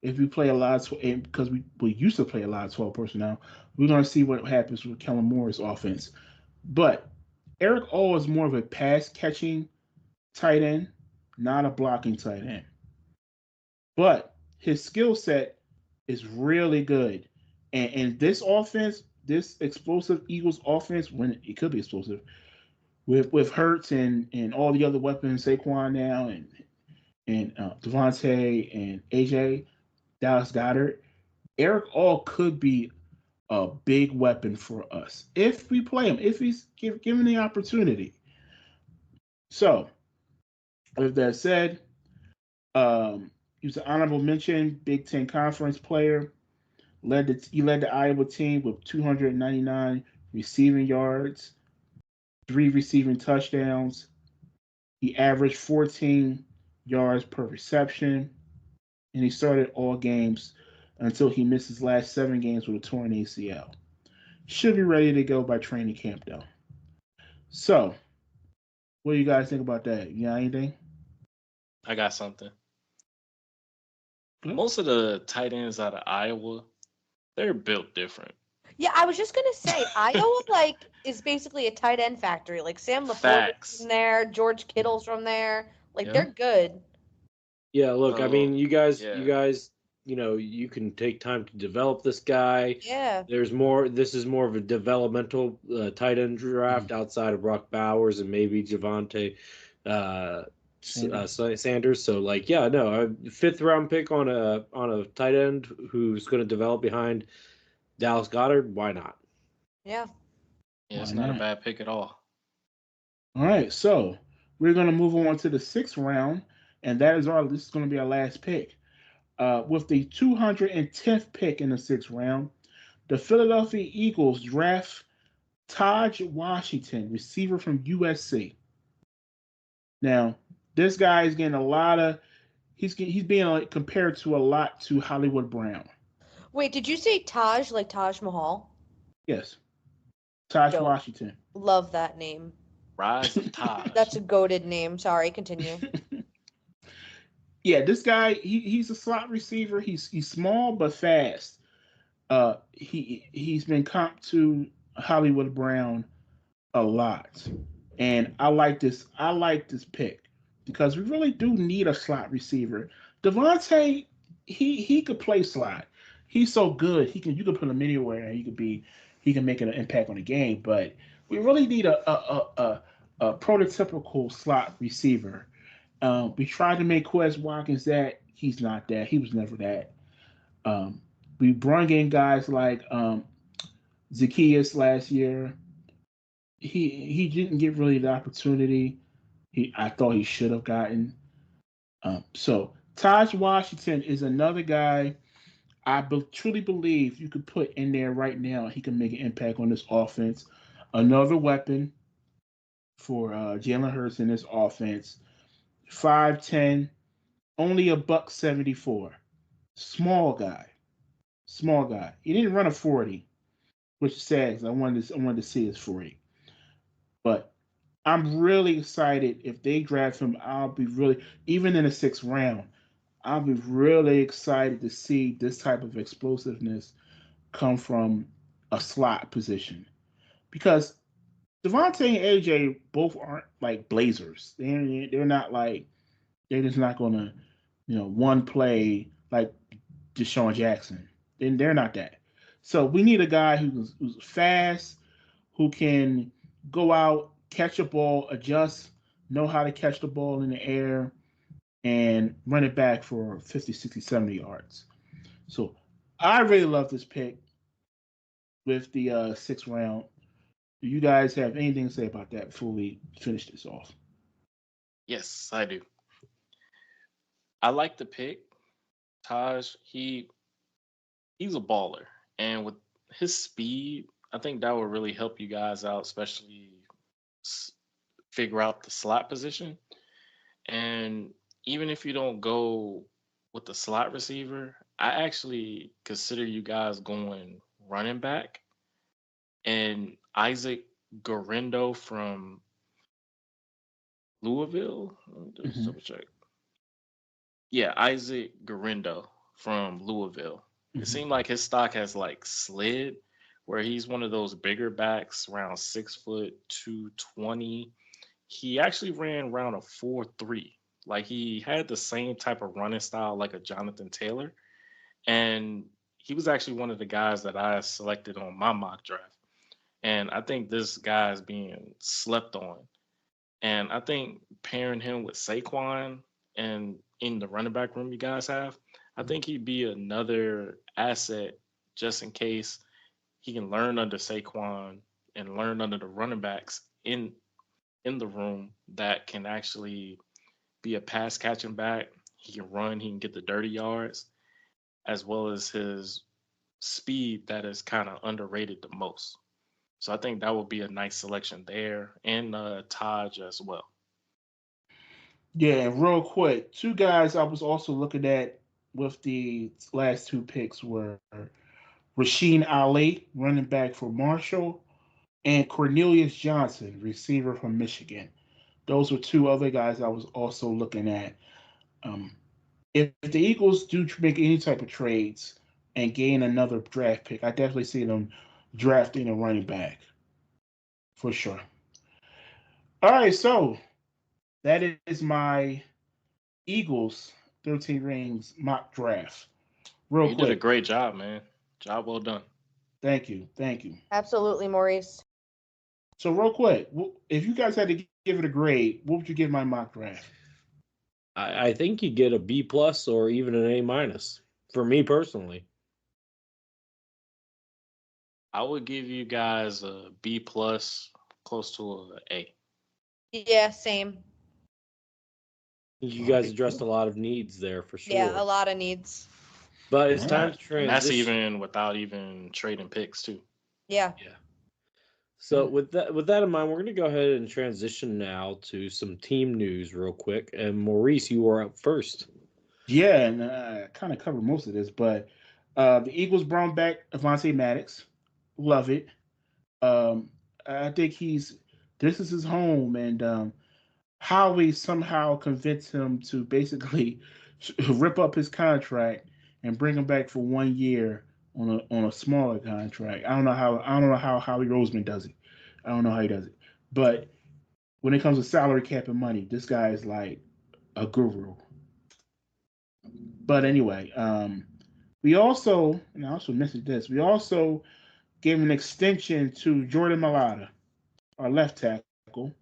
If we play a lot of because we used to play a lot of 12 personnel, we're gonna see what happens with Kellen Moore's offense. But Eric O is more of a pass catching tight end, not a blocking tight end. But his skill set is really good. And this offense, this explosive Eagles offense, when it could be explosive, with Hurts and all the other weapons, Saquon now and Devontae and AJ, Dallas Goddard, Eric All could be a big weapon for us if we play him, if he's given the opportunity. So, with that said, he was an honorable mention, Big Ten Conference player. He led the Iowa team with 299 receiving yards, 3 receiving touchdowns. He averaged 14 yards per reception, and he started all games until he missed his last 7 games with a torn ACL. Should be ready to go by training camp, though. So, what do you guys think about that? You got anything? I got something. Good. Most of the tight ends out of Iowa, they're built different. Yeah, I was just gonna say Iowa is basically a tight end factory. Like Sam LaFleur's from there, George Kittle's from there. Like Yeah. they're good. Yeah, look, I So, mean, you guys, yeah. you guys you can take time to develop this guy. Yeah. There's more. This is more of a developmental tight end draft outside of Brock Bowers and maybe Javante Sanders. So like, yeah, no, a fifth round pick on a tight end who's going to develop behind Dallas Goedert. Why not? Yeah. Yeah, it's Why not a not? bad pick at all. All right, so we're going to move on to the sixth round, and this is going to be our last pick. With the 210th pick in the sixth round, the Philadelphia Eagles draft Taj Washington, receiver from USC. Now, this guy is getting a lot of he's being compared to a lot to Hollywood Brown. Wait, did you say Taj like Taj Mahal? Yes, Taj Dope. Washington. Love that name. Rise of Taj. That's a goated name. Sorry, continue. Yeah, this guy he's a slot receiver. He's small but fast. He's been comped to Hollywood Brown a lot, and I like this. I like this pick because we really do need a slot receiver. Devontae, he could play slot. He's so good. You can put him anywhere, and he can make an impact on the game. But we really need a prototypical slot receiver. We tried to make Quez Watkins that. He's not that. He was never that. Um, we brought in guys like Zacchaeus last year. He didn't get really the opportunity I thought he should have gotten. So Taj Washington is another guy truly believe you could put in there right now. He can make an impact on this offense. Another weapon for Jalen Hurts in this offense. 5'10", only $174. Small guy. Small guy. He didn't run a 40, which is sad because I wanted to see his 40. But I'm really excited if they draft him. I'll be really, even in the sixth round, I'll be really excited to see this type of explosiveness come from a slot position because Devontae and AJ both aren't like blazers. They're not like they're just not gonna one play like Deshaun Jackson. And they're not that. So we need a guy who's fast, who can go out, catch a ball, adjust, know how to catch the ball in the air, and run it back for 50, 60, 70 yards. So I really love this pick with the sixth round. Do you guys have anything to say about that before we finish this off? Yes, I do. I like the pick. Taj, he's a baller. And with his speed, I think that would really help you guys out, especially figure out the slot position. And even if you don't go with the slot receiver, I actually consider you guys going running back. And Isaac Gorindo from Louisville. Let me just Mm-hmm. double check. Yeah, Isaac Gorindo from Louisville. It Mm-hmm. seemed like his stock has like slid, where he's one of those bigger backs, around 6 foot 220. He actually ran around a 4.3. Like he had the same type of running style like a Jonathan Taylor. And he was actually one of the guys that I selected on my mock draft. And I think this guy is being slept on. And I think pairing him with Saquon and in the running back room you guys have, I think he'd be another asset just in case he can learn under Saquon and learn under the running backs in the room that can actually be a pass catching back. He can run, he can get the dirty yards, as well as his speed that is kind of underrated the most. So I think that would be a nice selection there, and Taj as well. Yeah, and real quick, two guys I was also looking at with the last two picks were Rasheen Ali, running back for Marshall, and Cornelius Johnson, receiver from Michigan. Those were two other guys I was also looking at. Um, if the Eagles do make any type of trades and gain another draft pick, I definitely see them drafting a running back for sure. All right, so that is my Eagles 13 rings mock draft. Real You did a quick. great job, man. Job well done. Thank you. Thank you. Absolutely, Maurice. So real quick, if you guys had to give it a grade, what would you give my mock draft? I think you get a B plus or even an A minus for me personally. I would give you guys a B plus, close to a A. Yeah, same. You All guys right, addressed a cool. lot of needs there for Yeah, a sure. lot of needs. But All it's time right. to And that's transition. even without even trading picks too. Yeah. Yeah. So with that in mind, we're gonna go ahead and transition now to some team news real quick. And Maurice, you are up first. Yeah, and I kind of covered most of this, but the Eagles brought back Avonte Maddox. Love it. Um, I think this is his home, and Howie somehow convinced him to basically rip up his contract and bring him back for 1 year on a smaller contract. I don't know how Howie Roseman does it. I don't know how he does it, but when it comes to salary cap and money, this guy is like a guru. But anyway, and I also mentioned this, we also gave an extension to Jordan Mailata, our left tackle.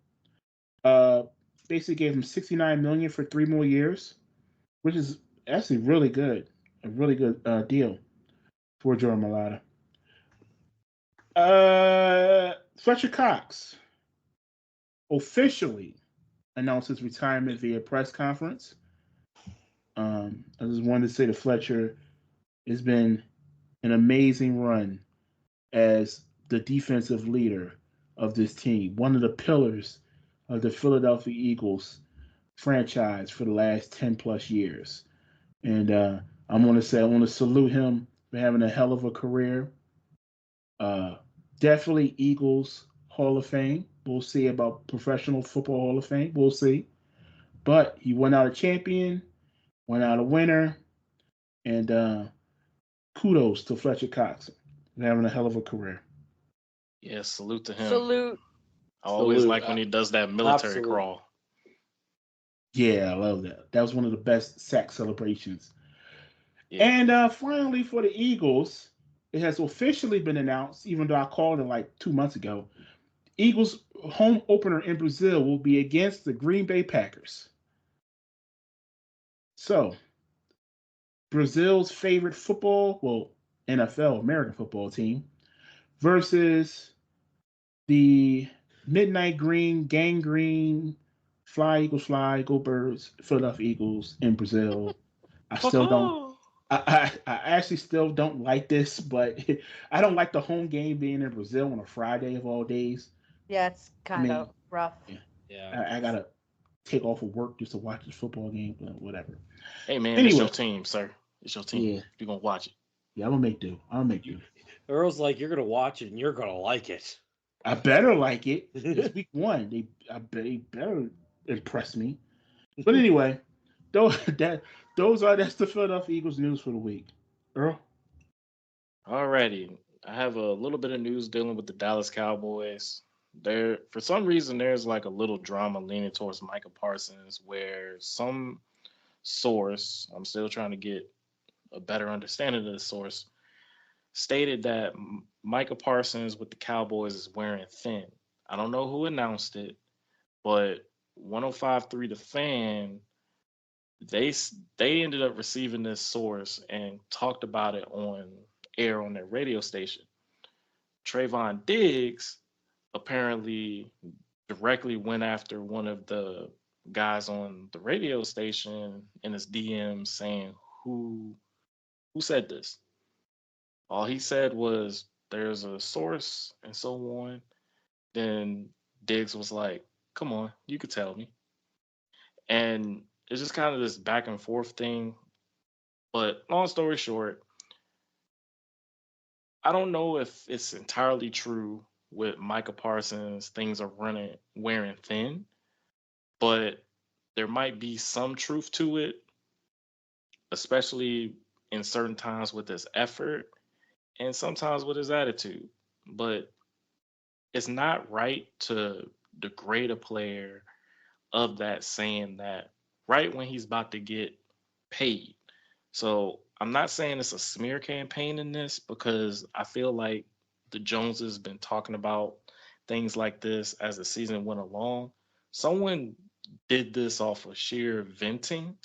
Uh, Basically gave him 69 million for 3 more years, which is actually really good, a really good deal for Jordan Mailata. Fletcher Cox officially announced his retirement via press conference. I just wanted to say to Fletcher, it's been an amazing run as the defensive leader of this team, one of the pillars of the Philadelphia Eagles franchise for the last 10 plus years. And I want to salute him for having a hell of a career. Uh, Definitely Eagles Hall of Fame. We'll see about Professional Football Hall of Fame. We'll see. But he went out a champion, went out a winner, and kudos to Fletcher Cox for having a hell of a career. Yeah, salute to him. Salute. I always Salute. like when he does that military Absolutely. crawl. Yeah, I love that. That was one of the best sack celebrations. Yeah. And finally, for the Eagles, it has officially been announced, even though I called it like 2 months ago. Eagles' home opener in Brazil will be against the Green Bay Packers. So, Brazil's favorite NFL, American football team, versus the Midnight Green, Gang Green, Fly Eagles Fly, Go Birds, Philadelphia Eagles in Brazil. I still don't. I actually still don't like this, but I don't like the home game being in Brazil on a Friday of all days. Yeah, it's I kind mean, of rough. yeah, Yeah. I gotta take off of work just to watch this football game, but whatever. Hey man, it's your Anyway, team, sir. It's your team. yeah, You're gonna watch it. yeah, I'm gonna make do. I'll make You, do. Earl's like, you're gonna watch it and you're gonna like it. I better like it. It's week one. They better impress me. But anyway, those that's the Philadelphia Eagles news for the week. Earl. Alrighty. I have a little bit of news dealing with the Dallas Cowboys. There, for some reason, there's like a little drama leaning towards Micah Parsons, where some source, I'm still trying to get a better understanding of the source, stated that Micah Parsons with the Cowboys is wearing thin. I don't know who announced it, but 105.3 The Fan, they ended up receiving this source and talked about it on air on their radio station. Trayvon Diggs apparently directly went after one of the guys on the radio station in his DMs saying who said this. All he said was there's a source and so on. Then Diggs was like, "Come on, you could tell me." And it's just kind of this back and forth thing. But long story short, I don't know if it's entirely true with Micah Parsons. Things are running wearing thin, but there might be some truth to it, especially in certain times with his effort and sometimes with his attitude. But it's not right to degrade a player of that saying that right when he's about to get paid. So I'm not saying it's a smear campaign in this because I feel like the Joneses been talking about things like this as the season went along. Someone did this off of sheer venting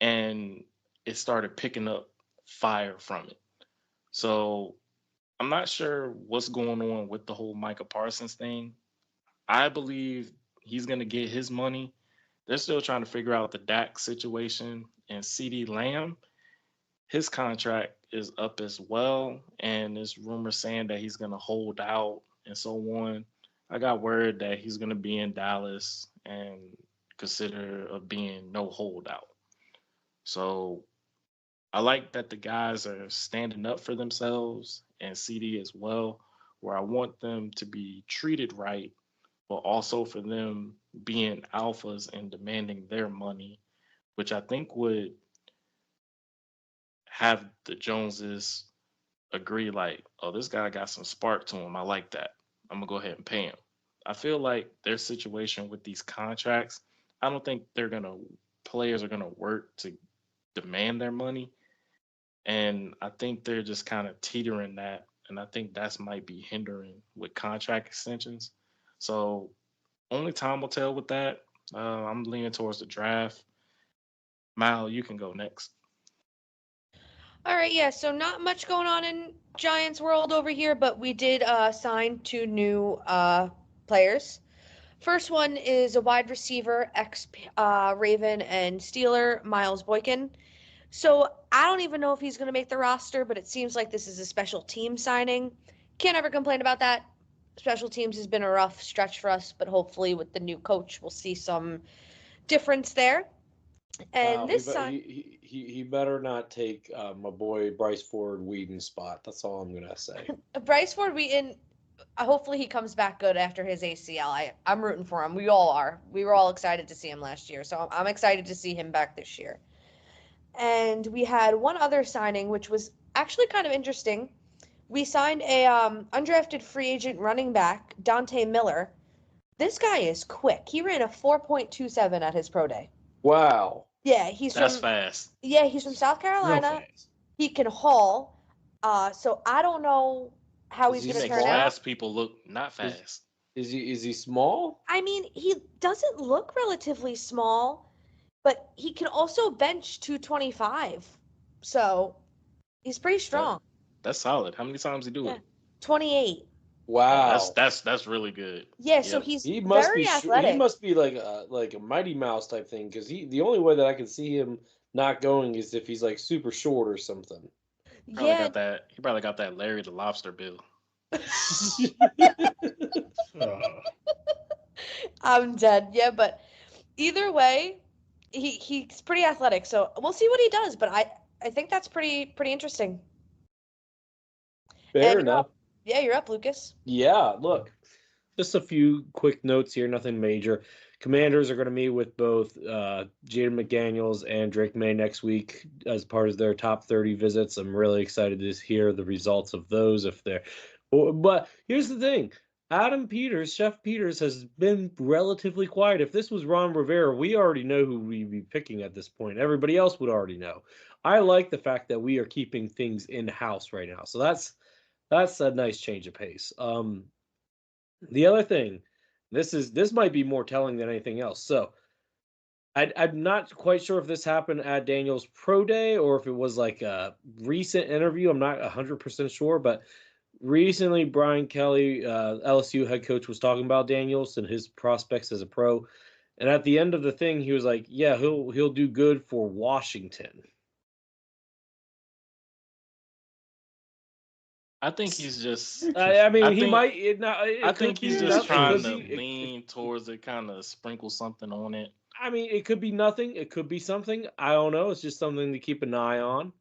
and it started picking up fire from it. So I'm not sure what's going on with the whole Micah Parsons thing. I believe he's going to get his money. They're still trying to figure out the Dak situation, and CD Lamb, his contract is up as well, and there's rumors saying that he's going to hold out and so on. I got word that he's going to be in Dallas and consider of being no holdout. So I like that the guys are standing up for themselves and CD as well, where I want them to be treated right, but also for them being alphas and demanding their money, which I think would have the Joneses agree, like, oh, this guy got some spark to him. I like that. I'm gonna go ahead and pay him. I feel like their situation with these contracts, I don't think players are gonna work to demand their money. And I think they're just kind of teetering that. And I think that's might be hindering with contract extensions. So only time will tell with that. I'm leaning towards the draft. Mal, you can go next. All right, yeah, so not much going on in Giants world over here, but we did sign two new players. First one is a wide receiver, ex Raven and Steeler, Miles Boykin. So I don't even know if he's going to make the roster, but it seems like this is a special team signing. Can't ever complain about that. Special teams has been a rough stretch for us, but hopefully with the new coach, we'll see some difference there. And this sign, he better not take my boy Bryce Ford Whedon's spot. That's all I'm gonna say. Bryce Ford Wheaton, hopefully he comes back good after his ACL. I'm rooting for him. We all are. We were all excited to see him last year, so I'm excited to see him back this year. And we had one other signing, which was actually kind of interesting. We signed a undrafted free agent running back, Dante Miller. This guy is quick. He ran a 4.27 at his pro day. Wow. Yeah, That's fast. Yeah, he's from South Real Carolina. fast. He can haul. So I don't know how Is he's he going to Makes turn out. fast people look not fast. Is he small? I mean, he doesn't look relatively small, but he can also bench 225. So he's pretty That strong. that's solid. How many times he do Yeah. it? 28. Oh, Wow. that's really good. Yeah, so Yep. he's He must very be he athletic. must be like a Mighty Mouse type thing because the only way that I can see him not going is if he's like super short or something. Probably Yeah. got that. He probably got that Larry the Lobster bill. Uh, I'm dead. Yeah, but either way, he's pretty athletic. So we'll see what he does, but I think that's pretty interesting. Fair And you're enough. up. Yeah, you're up, Lucas. Yeah, look, just a few quick notes here, nothing major. Commanders are going to meet with both Jaden McDaniels and Drake May next week as part of their top 30 visits. I'm really excited to hear the results of those if they're. But here's the thing. Adam Peters, Chef Peters, has been relatively quiet. If this was Ron Rivera, we already know who we'd be picking at this point. Everybody else would already know. I like the fact that we are keeping things in-house right now. So that's a nice change of pace. The other thing, this might be more telling than anything else. So I'm not quite sure if this happened at Daniel's pro day or if it was like a recent interview. I'm not 100% sure, but recently Brian Kelly, LSU head coach, was talking about Daniels and his prospects as a pro. And at the end of the thing, he was like, "Yeah, he'll do good for Washington." I think he's just. I interesting. mean, I he think. might. I It could think be he's just nothing. It trying could to be. lean towards it, kind of sprinkle something on it. I mean, it could be nothing. It could be something. I don't know. It's just something to keep an eye on.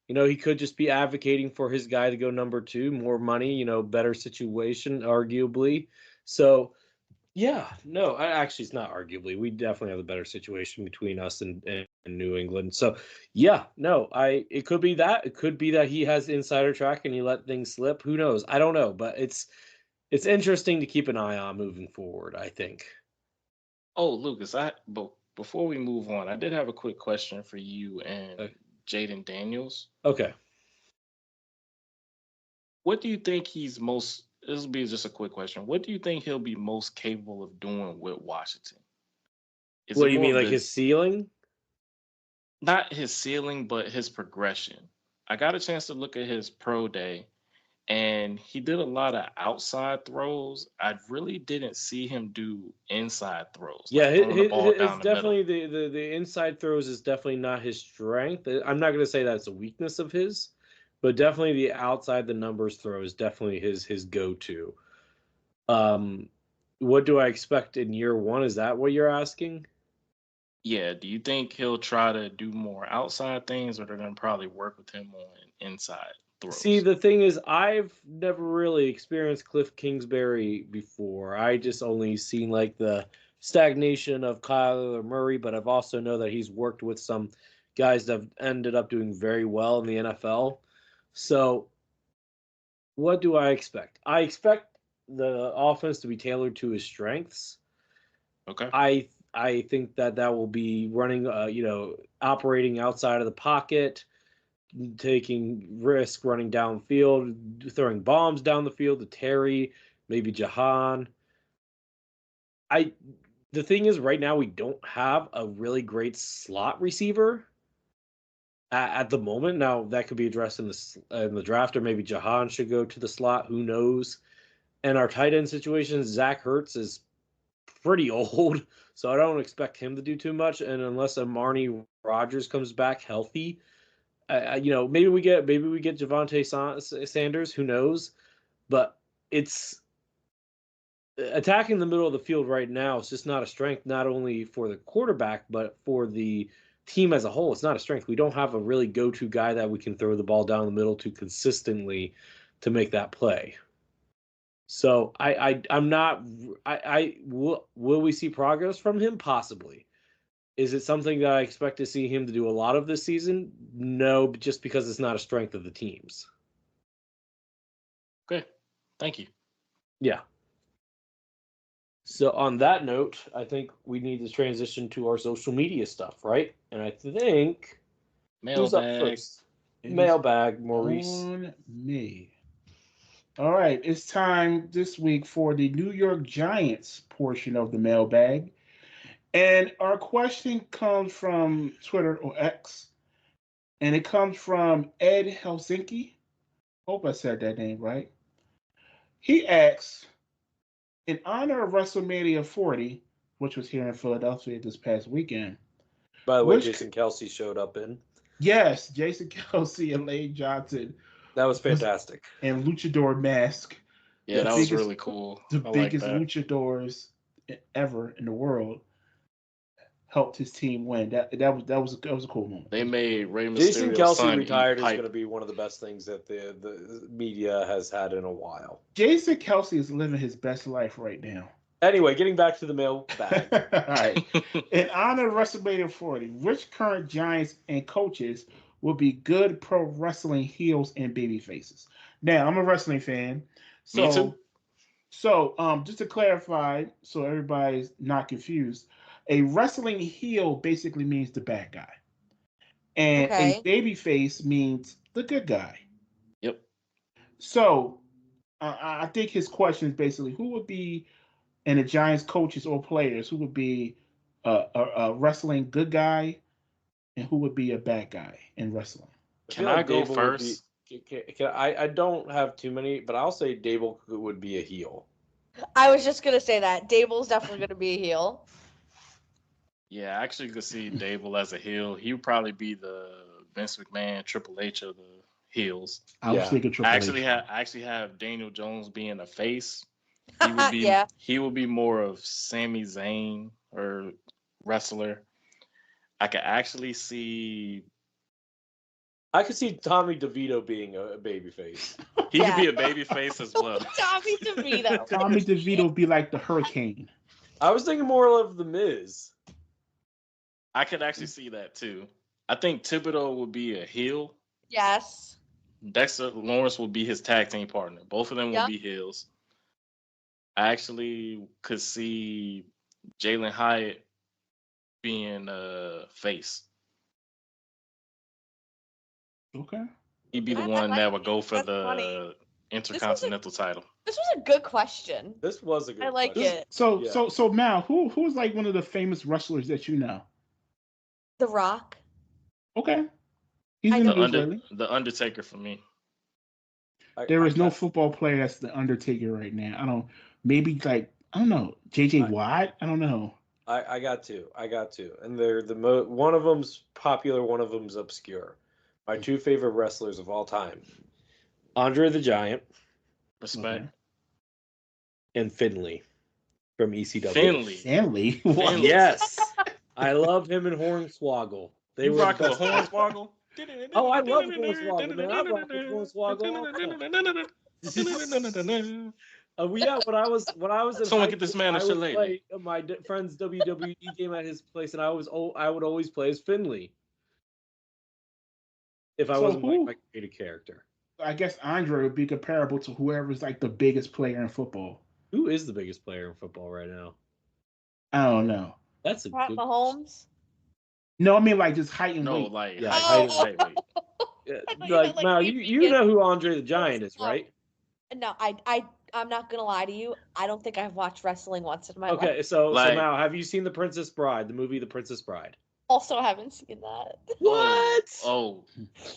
He could just be advocating for his guy to go number two, more money, better situation, arguably. So, yeah, no, actually, it's not arguably. We definitely have a better situation between us and New England. So, yeah, no, it could be that. It could be that he has insider track and he let things slip. Who knows? I don't know, but it's interesting to keep an eye on moving forward, I think. Oh, Lucas, but before we move on, I did have a quick question for you and Jaden Daniels. Okay. What do you think he's most? This will be just a quick question. What do you think he'll be most capable of doing with Washington? Is What it do you more mean, of like the his ceiling? not his ceiling, but his progression? I got a chance to look at his pro day, and he did a lot of outside throws. I really didn't see him do inside throws, Yeah, like throwing the ball it's down the middle. definitely the inside throws is definitely not his strength. I'm not going to say that's a weakness of his, but definitely the outside the numbers throw is definitely his go-to. Um, what do I expect in year one? Is that what you're asking? Yeah, do you think he'll try to do more outside things, or they're gonna probably work with him on inside See, throws? the thing is, I've never really experienced Cliff Kingsbury before. I just only seen like the stagnation of Kyler Murray, but I've also know that he's worked with some guys that have ended up doing very well in the NFL. So, what do I expect? I expect the offense to be tailored to his strengths. Okay. I think that that will be running, operating outside of the pocket, taking risk running downfield, throwing bombs down the field to Terry, maybe Jahan. I the thing is right now we don't have a really great slot receiver at the moment. Now that could be addressed in the draft, or maybe Jahan should go to the slot. Who knows? And our tight end situation, Zach Ertz is pretty old, so I don't expect him to do too much. And unless Amari Rogers comes back healthy, maybe we get Javante Sanders. Who knows? But it's attacking the middle of the field right now. It's just not a strength, not only for the quarterback but for the team as a whole. It's not a strength. We don't have a really go-to guy that we can throw the ball down the middle to consistently to make that play. So I'm not. Will we see progress from him? Possibly. Is it something that I expect to see him to do a lot of this season? No, just because it's not a strength of the teams. Okay. Thank you. Yeah. So on that note, I think we need to transition to our social media stuff, right? And I think who's up Mailbag. first? It is Mailbag, Maurice. on me. All right, it's time this week for the New York Giants portion of the mailbag. And our question comes from Twitter or X, and it comes from Ed Helsinki. Hope I said that name right. He asks, in honor of WrestleMania 40, which was here in Philadelphia this past weekend, By the way, which Jason Kelsey showed up in. yes, Jason Kelsey and Lane Johnson That was was fantastic. in luchador mask, Yeah, the that was biggest really cool. the I like biggest that. luchadors ever in the world, helped his team win. That was a cool moment. They made Rey Jason Mysterio's Kelsey son eat retired is going pipe. to be one of the best things that the media has had in a while. Jason Kelsey is living his best life right now. Anyway, getting back to the mailbag. All right. In honor of WrestleMania 40, which current Giants and coaches will be good pro wrestling heels and baby faces? Now, I'm a wrestling fan, Me too. just to clarify, so everybody's not confused, a wrestling heel basically means the bad guy, and a Okay. baby face means the good guy. Yep. So, I think his question is basically who would be, and the Giants coaches or players, who would be a wrestling good guy and who would be a bad guy in wrestling. I Can feel I like go Dable would be. first? I don't have too many, but I'll say Dable would be a heel. I was just gonna say that Dable's definitely gonna be a heel. Yeah, I actually could see Dable as a heel. He would probably be the Vince McMahon, Triple H of the heels. I was Yeah. thinking Triple H. I actually have Daniel Jones being a face. He would be Yeah. he would be more of Sami Zayn or wrestler. I could actually see I could see Tommy DeVito being a babyface. he could be Yeah. a baby face as well. Tommy DeVito. Tommy DeVito would be like the Hurricane. I was thinking more of the Miz. I could actually see that too. I think Thibodeau would be a heel. Yes. Dexter Lawrence will be his tag team partner. Both of them will Yeah. be heels. I actually could see Jalen Hyatt being a face. Okay. He'd be the I one like that would it. go for That's the funny. Intercontinental title. This was a good question. This was a good I like question. it. So Yeah. so Mal, who's like one of the famous wrestlers that you know? The Rock. Okay. He's I in the know- news lately. The Undertaker for me. There is no football player that's the Undertaker right now. I don't know, JJ Watt. I don't know. I got two. And they're one of them's popular, one of them's obscure. My two favorite wrestlers of all time. Andre the Giant Respect. Okay. and Finley from ECW. Finley. What? Yes. I love him and Hornswoggle. They You were rock the with best. Hornswoggle? Oh, I love Hornswoggle, man. I rock with Hornswoggle also. When I was in Someone high get this school, man a I would shillelagh. play my friend's WWE game at his place, and I would always play as Finley if I So wasn't playing who- my creative character. I guess Andre would be comparable to whoever's like the biggest player in football. Who is the biggest player in football right now? I don't know. That's a Pat good Mahomes. No, I mean like just height and No, weight. like Yeah, height, Oh. lightweight. Yeah, I thought you meant, like Mal, he you gets- know who Andre the Giant is, right? No, I'm not gonna lie to you. I don't think I've watched wrestling once in my life. Okay, so Like- Mal, have you seen The Princess Bride, the movie The Princess Bride? Also, haven't seen that. What? Oh,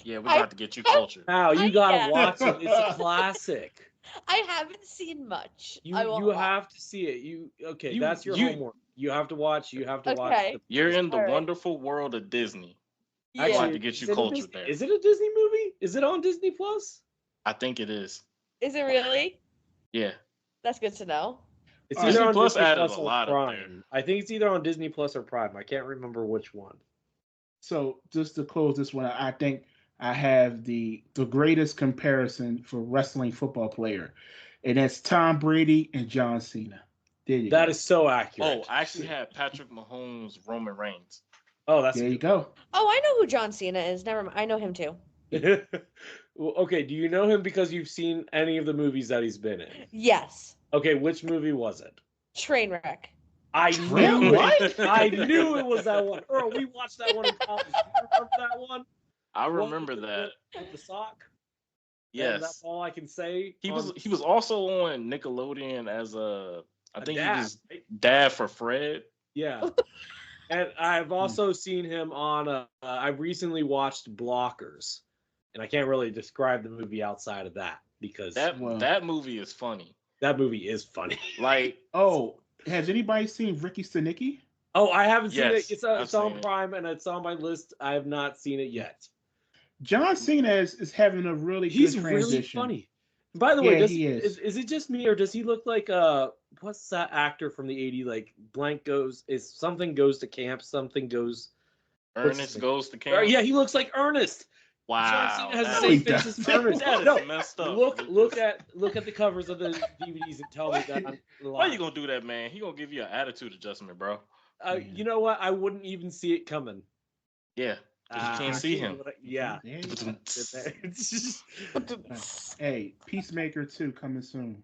yeah, we I- got to get you cultured. Mal, you gotta Yeah. watch it. It's a classic. I haven't seen much. You I won't you lie. have to see it. You- that's your you- homework. You have to watch. You have to watch. Okay. You're in the Alright. wonderful world of Disney. Yeah. Actually, to get is you it a cultured Disney- there. Is it a Disney movie? Is it on Disney Plus? I think it is. Is it really? Yeah. That's good to know. It's Disney either on Plus Disney added Plus a or lot up there. Prime. I think it's either on Disney Plus or Prime. I can't remember which one. So just to close this one, I think I have the greatest comparison for wrestling football player, and that's Tom Brady and John Cena. There you That go. is so Oh, accurate. I actually had Patrick Mahomes, Roman Reigns. Oh, that's There you go. Oh, I know who John Cena is. Never mind. I know him too. Well, okay, do you know him because you've seen any of the movies that he's been in? Yes. Okay, which movie was it? Trainwreck. I Really? knew What? it. I knew it was that one. Earl, we watched that one in college. Do you remember that one? I One remember with that. with the sock. And that's Yes. all I can say. He was also on Nickelodeon as I think dad, he was right? dad for Fred. Yeah. And I've also seen him on. I recently watched Blockers, and I can't really describe the movie outside of that because Wow. That movie is funny. that movie is funny. Like Oh, has anybody seen Ricky Stenicki? Oh, I haven't seen Yes, it. I've It's on seen it. Prime and it's on my list. I have not seen it yet. John Cena is having a really He's good really transition. funny. By the way, Yeah, he is. Is it just me or does he look like what's that actor from the '80s? Like blank goes is something goes to camp, something goes. What's his Ernest name? goes to camp. Yeah, he looks like Ernest. Wow. John Cena has the that same he face does. as Ernest. That is No, messed up. look at the covers of the DVDs and tell me that I'm Why you lying. gonna do that, man? He gonna give you an attitude adjustment, bro. You know what? I wouldn't even see it coming. Yeah. 'Cause you can't see him. Yeah. There you go. It's just- Hey, Peacemaker 2 coming soon.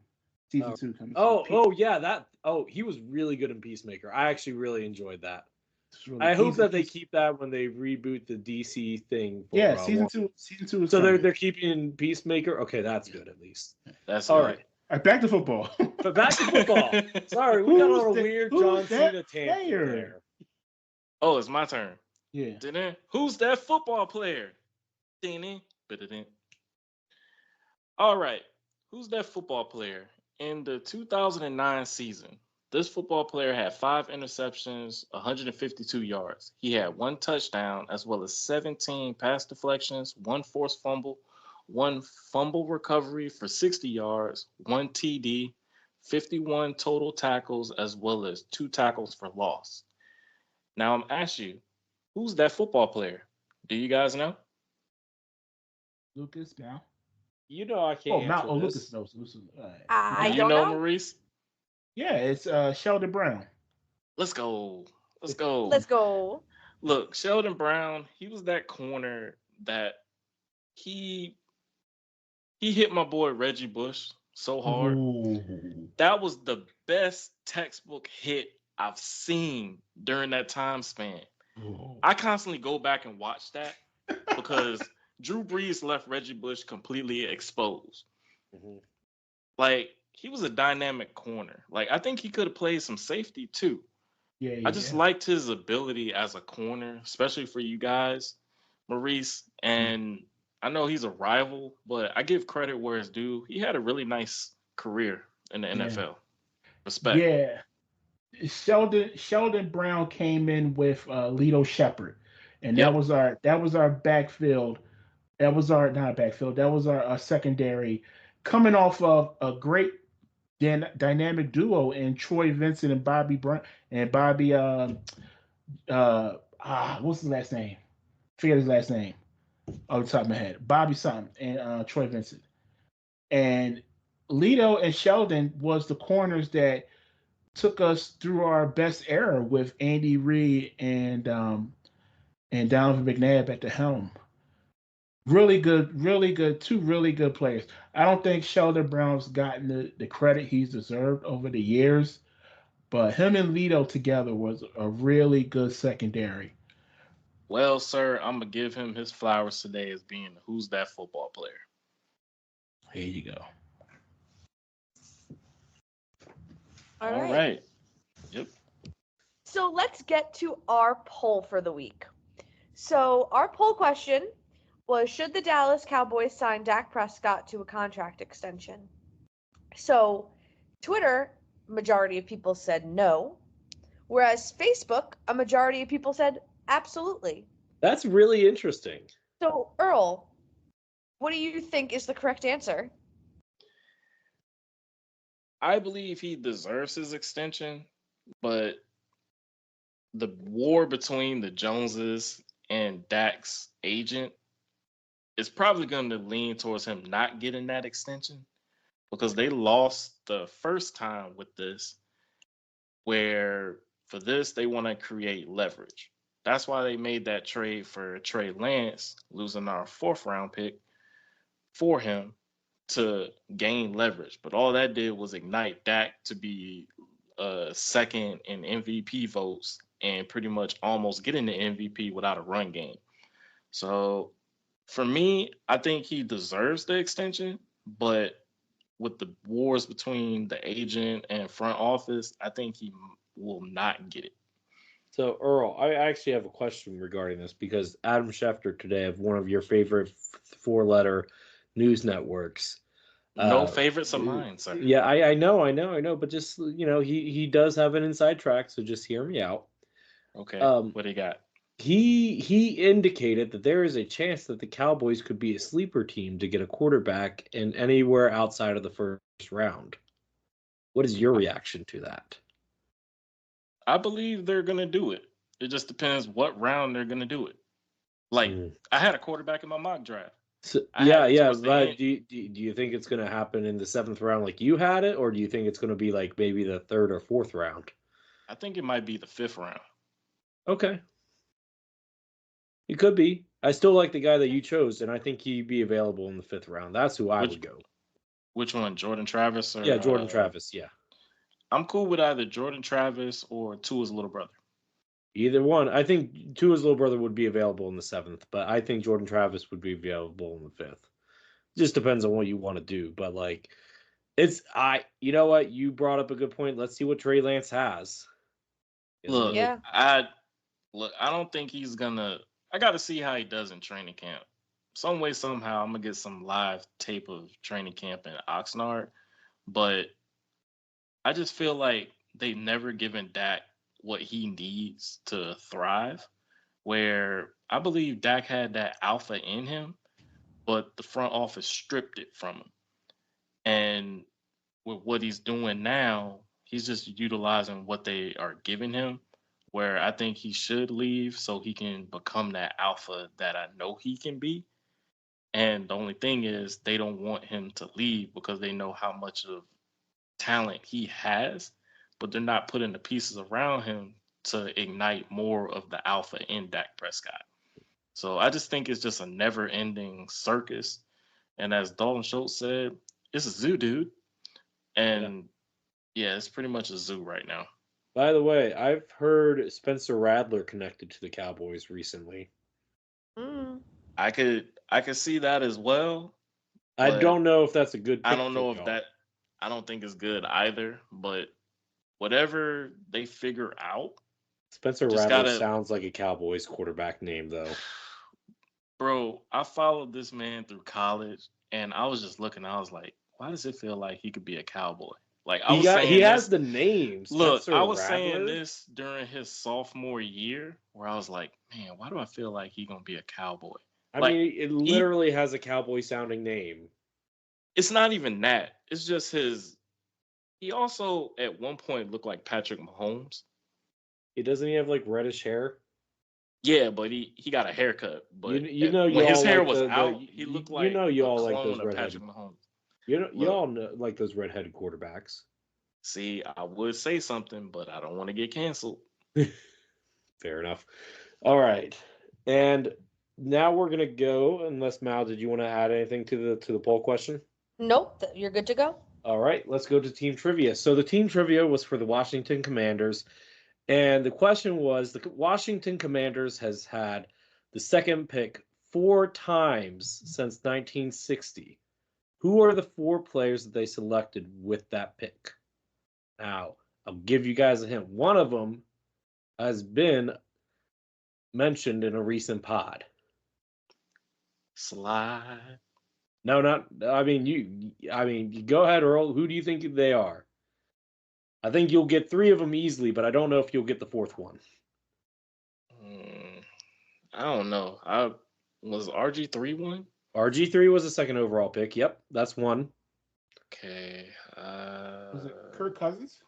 Season 2 coming Oh, soon. oh yeah, that. Oh, he was really good in Peacemaker. I actually really enjoyed that. It's really- I hope season- that they keep that when they reboot the DC thing. For, Yeah, season Warner. 2. Season 2 is So coming. they're keeping Peacemaker. Okay, that's good at least. That's All good. right, All right, back to football. but back to football. Sorry, we got Who's on a the- weird who's John that Cena tangent player? there. Oh, it's my turn. Yeah. Didn't? Who's that football player? Didn't? Didn't. All right. Who's that football player? In the 2009 season, this football player had 5 interceptions, 152 yards. He had 1 touchdown, as well as 17 pass deflections, 1 forced fumble, 1 fumble recovery for 60 yards, 1 TD, 51 total tackles, as well as 2 tackles for loss. Now I'm asking you, who's that football player? Do you guys know? Lucas now. You know I can't Oh, answer Mount. Oh, this. Lucas knows. Lucas. All right. I Do you don't know. Maurice? Yeah, it's Sheldon Brown. Let's go. Let's go. Let's go. Look, Sheldon Brown, he was that corner that he hit my boy Reggie Bush so hard. Ooh. That was the best textbook hit I've seen during that time span. Ooh. I constantly go back and watch that because Drew Brees left Reggie Bush completely exposed. Mm-hmm. Like, he was a dynamic corner. Like, I think he could have played some safety too. Yeah, I just yeah. liked his ability as a corner, especially for you guys, Maurice. And I know he's a rival, but I give credit where it's due. He had a really nice career in the Yeah. NFL. Respect. Yeah. Sheldon Brown came in with Lito Shepard, and that Yep. was our backfield. That was our not backfield. That was our secondary, coming off of a great dynamic duo in Troy Vincent and Bobby Brown and Bobby. What's his last name? Forget his last name off the top of my head. Bobby something and Troy Vincent and Lito and Sheldon was the corners that took us through our best era with Andy Reid and Donovan McNabb at the helm. Really good, really good. Two really good players. I don't think Sheldon Brown's gotten the credit he's deserved over the years, but him and Lito together was a really good secondary. Well, sir, I'm gonna give him his flowers today as being who's that football player. Here you go. All All right. right. Yep. So let's get to our poll for the week. So our poll question was, should the Dallas Cowboys sign Dak Prescott to a contract extension? So Twitter, majority of people said no, whereas Facebook, a majority of people said absolutely. That's really interesting. So Earl, what do you think is the correct answer? I believe he deserves his extension, but the war between the Joneses and Dak's agent is probably going to lean towards him not getting that extension because they lost the first time with this, where for this they want to create leverage. That's why they made that trade for Trey Lance, losing our fourth round pick for him to gain leverage. But all that did was ignite Dak to be second in MVP votes and pretty much almost getting the MVP without a run game. So for me, I think he deserves the extension, but with the wars between the agent and front office, I think he will not get it. So, Earl, I actually have a question regarding this because Adam Schefter today of one of your favorite four-letter news networks. No favorites of mine, sir. Yeah, I know, but just he does have an inside track, so just hear me out. Okay, Um, what do you got? he indicated that there is a chance that the Cowboys could be a sleeper team to get a quarterback in anywhere outside of the first round. What is your reaction to that? I believe they're gonna do it. It just depends what round they're gonna do it. Like I had a quarterback in my mock draft. So, I had it yeah, towards the but end. do you think it's going to happen in the seventh round like you had it, or do you think it's going to be like maybe the third or fourth round? I think it might be the fifth round. Okay, it could be. I still like the guy that you chose, and I think he'd be available in the fifth round. That's who I Which would go. which one, Jordan Travis or Yeah, Jordan Travis. Yeah, I'm cool with either Jordan Travis or Tua's little brother. either one. I think Tua's little brother would be available in the seventh, but I think Jordan Travis would be available in the fifth. Just depends on what you want to do, but like, you know what? You brought up a good point. Let's see what Trey Lance has. Look, Yeah. I don't think he's gonna. I got to see how he does in training camp. Some way, somehow, I'm gonna get some live tape of training camp in Oxnard. But I just feel like they've never given Dak what he needs to thrive. Where I believe Dak had that alpha in him, but the front office stripped it from him. And with what he's doing now, he's just utilizing what they are giving him. Where I think he should leave so he can become that alpha that I know he can be. And the only thing is, they don't want him to leave because they know how much of talent he has, but they're not putting the pieces around him to ignite more of the alpha in Dak Prescott. So I just think it's just a never ending circus. And as Dalton Schultz said, it's a zoo, dude. And yeah, it's pretty much a zoo right now. By the way, I've heard Spencer Radler connected to the Cowboys recently. Mm. I could see that as well. I But don't know if that's a good pick I don't for know if y'all. that. I don't think it's good either. But whatever they figure out, Spencer just Rattler gotta. sounds like a Cowboys quarterback name, though. Bro, I followed this man through college, and I was just looking. I was like, why does it feel like he could be a Cowboy? Like I was He saying has this. the name Look, Spencer I was saying Rattler. this during his sophomore year, where I was like, man, why do I feel like he gonna be a Cowboy? I Like mean, it he, literally has a Cowboy sounding name. it's not even that. It's just his. He also at one point looked like Patrick Mahomes. He doesn't he have like reddish hair? Yeah, but he got a haircut. But You know you when his all hair like was the out, he looked like you a all like those clone of redhead. Patrick Mahomes. You Look, all know, like those redheaded quarterbacks. see, I would say something, but I don't want to get canceled. Fair enough. All right, and now we're gonna go. Unless Mal, did you want to add anything to the poll question? Nope, you're good to go. All right, let's go to team trivia. So the team trivia was for the Washington Commanders, and the question was: the Washington Commanders has had the second pick 4 times since 1960. Who are the 4 players that they selected with that pick? Now, I'll give you guys a hint. One of them has been mentioned in a recent pod. Slide. No, not. I mean, you go ahead, Earl. Who do you think they are? I think you'll get 3 of them easily, but I don't know if you'll get the 4th one. I don't know. I was RG3 one. RG3 was the second overall pick. Yep, that's one. Okay. Was it Kirk Cousins?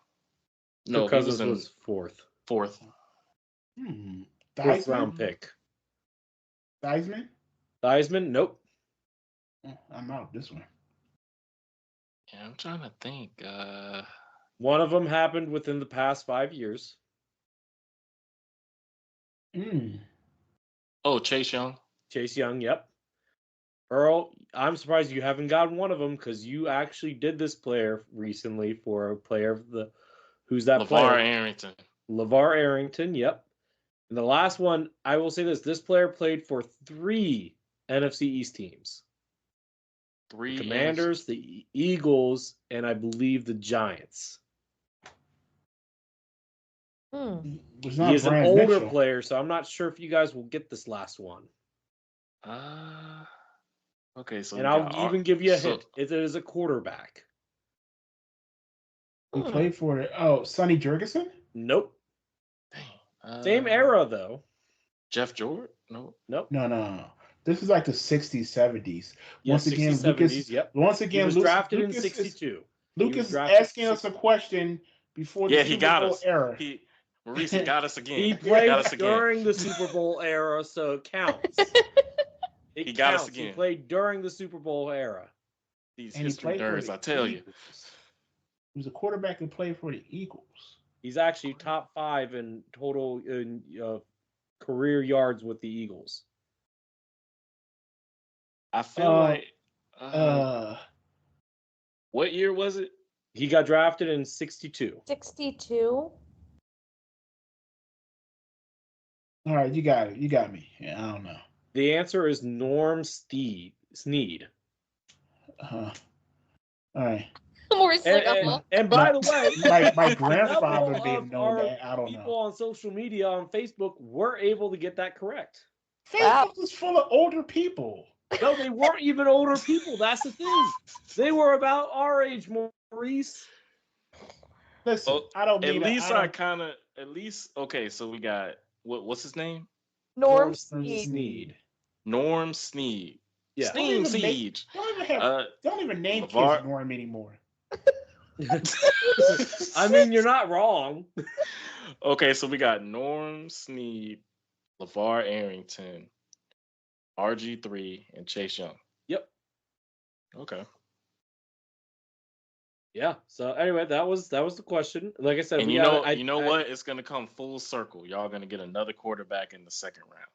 No, Kirk Cousins was 4th. fourth. Hmm. 4th Theismann? round pick. Theismann? Theismann, nope. I'm out this one. Yeah, I'm trying to think. One of them happened within the past 5 years. Oh, Chase Young. Chase Young, yep. Earl, I'm surprised you haven't gotten one of them because you actually did this player recently for a player of the. Who's that LeVar player? Arrington. LeVar Arrington, yep. And the last one, I will say this: player played for 3 NFC East teams: 3 the Commanders, the Eagles, and I believe the Giants. He is an older player, so I'm not sure if you guys will get this last one. Okay, so and I'll even give you a hint. It is a quarterback. Who played for it? Oh, Sonny Jurgensen? Nope. Same era though. Jeff Jordan? No. Nope. No. This is like the 60s, 70s. Once again, 60s, Lucas. 70s, yep. Once again, he was drafted in 62. Lucas is asking us a question before the Super Bowl era. Maurice, he got us again. He played during the Super Bowl era, so it counts. He got us again. He played during the Super Bowl era. These history nerds, I tell you. He was a quarterback who played for the Eagles. He's actually top 5 in total career yards with the Eagles. I feel like. What year was it? He got drafted in 62. 62. All right, you got it. You got me. Yeah, I don't know. The answer is Norm Snead. All right. Maurice like, and by the way, my grandfather didn't know that. I don't know. People on social media, on Facebook, were able to get that correct. Facebook is full of older people. No, they weren't even older people. That's the thing. They were about our age, Maurice. Listen, I don't mean at least okay, so we got what's his name? Norm Snead. Norm Snead. Yeah. Steam Siege. Don't even name kids Norm anymore. I mean, you're not wrong. Okay, so we got Norm Snead, LeVar Arrington, RG3, and Chase Young. Yep. Okay. Yeah. So anyway, that was the question. Like I said, and you know what? It's gonna come full circle. Y'all gonna get another quarterback in the second round.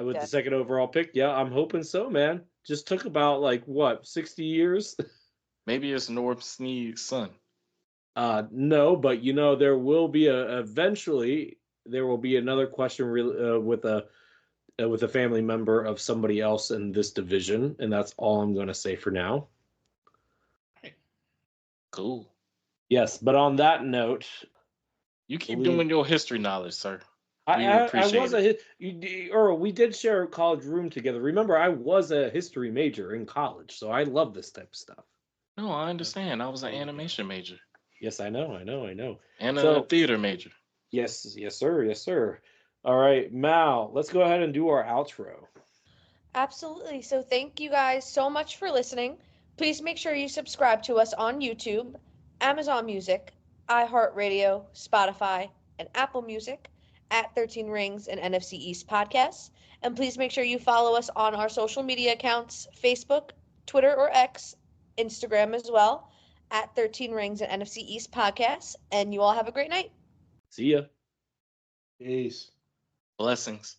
With the second overall pick, yeah, I'm hoping so, man. Just took about 60 years. Maybe it's Norm Snead's son. No, but there will be eventually there will be another question with a with a family member of somebody else in this division, and that's all I'm going to say for now. Cool. Yes, but on that note, You keep doing your history knowledge, sir. We I appreciate was it. Earl, we did share a college room together. Remember, I was a history major in college, so I love this type of stuff. No, I understand. I was an animation major Yes, I know. and a So, theater major. yes, sir. All right, Mal, let's go ahead and do our outro. Absolutely. So thank you guys so much for listening. Please make sure you subscribe to us on YouTube, Amazon Music, iHeartRadio, Spotify, and Apple Music at 13 Rings and NFC East Podcasts. And please make sure you follow us on our social media accounts, Facebook, Twitter or X, Instagram as well, at 13 Rings and NFC East Podcasts. And you all have a great night. See ya. Peace. Blessings.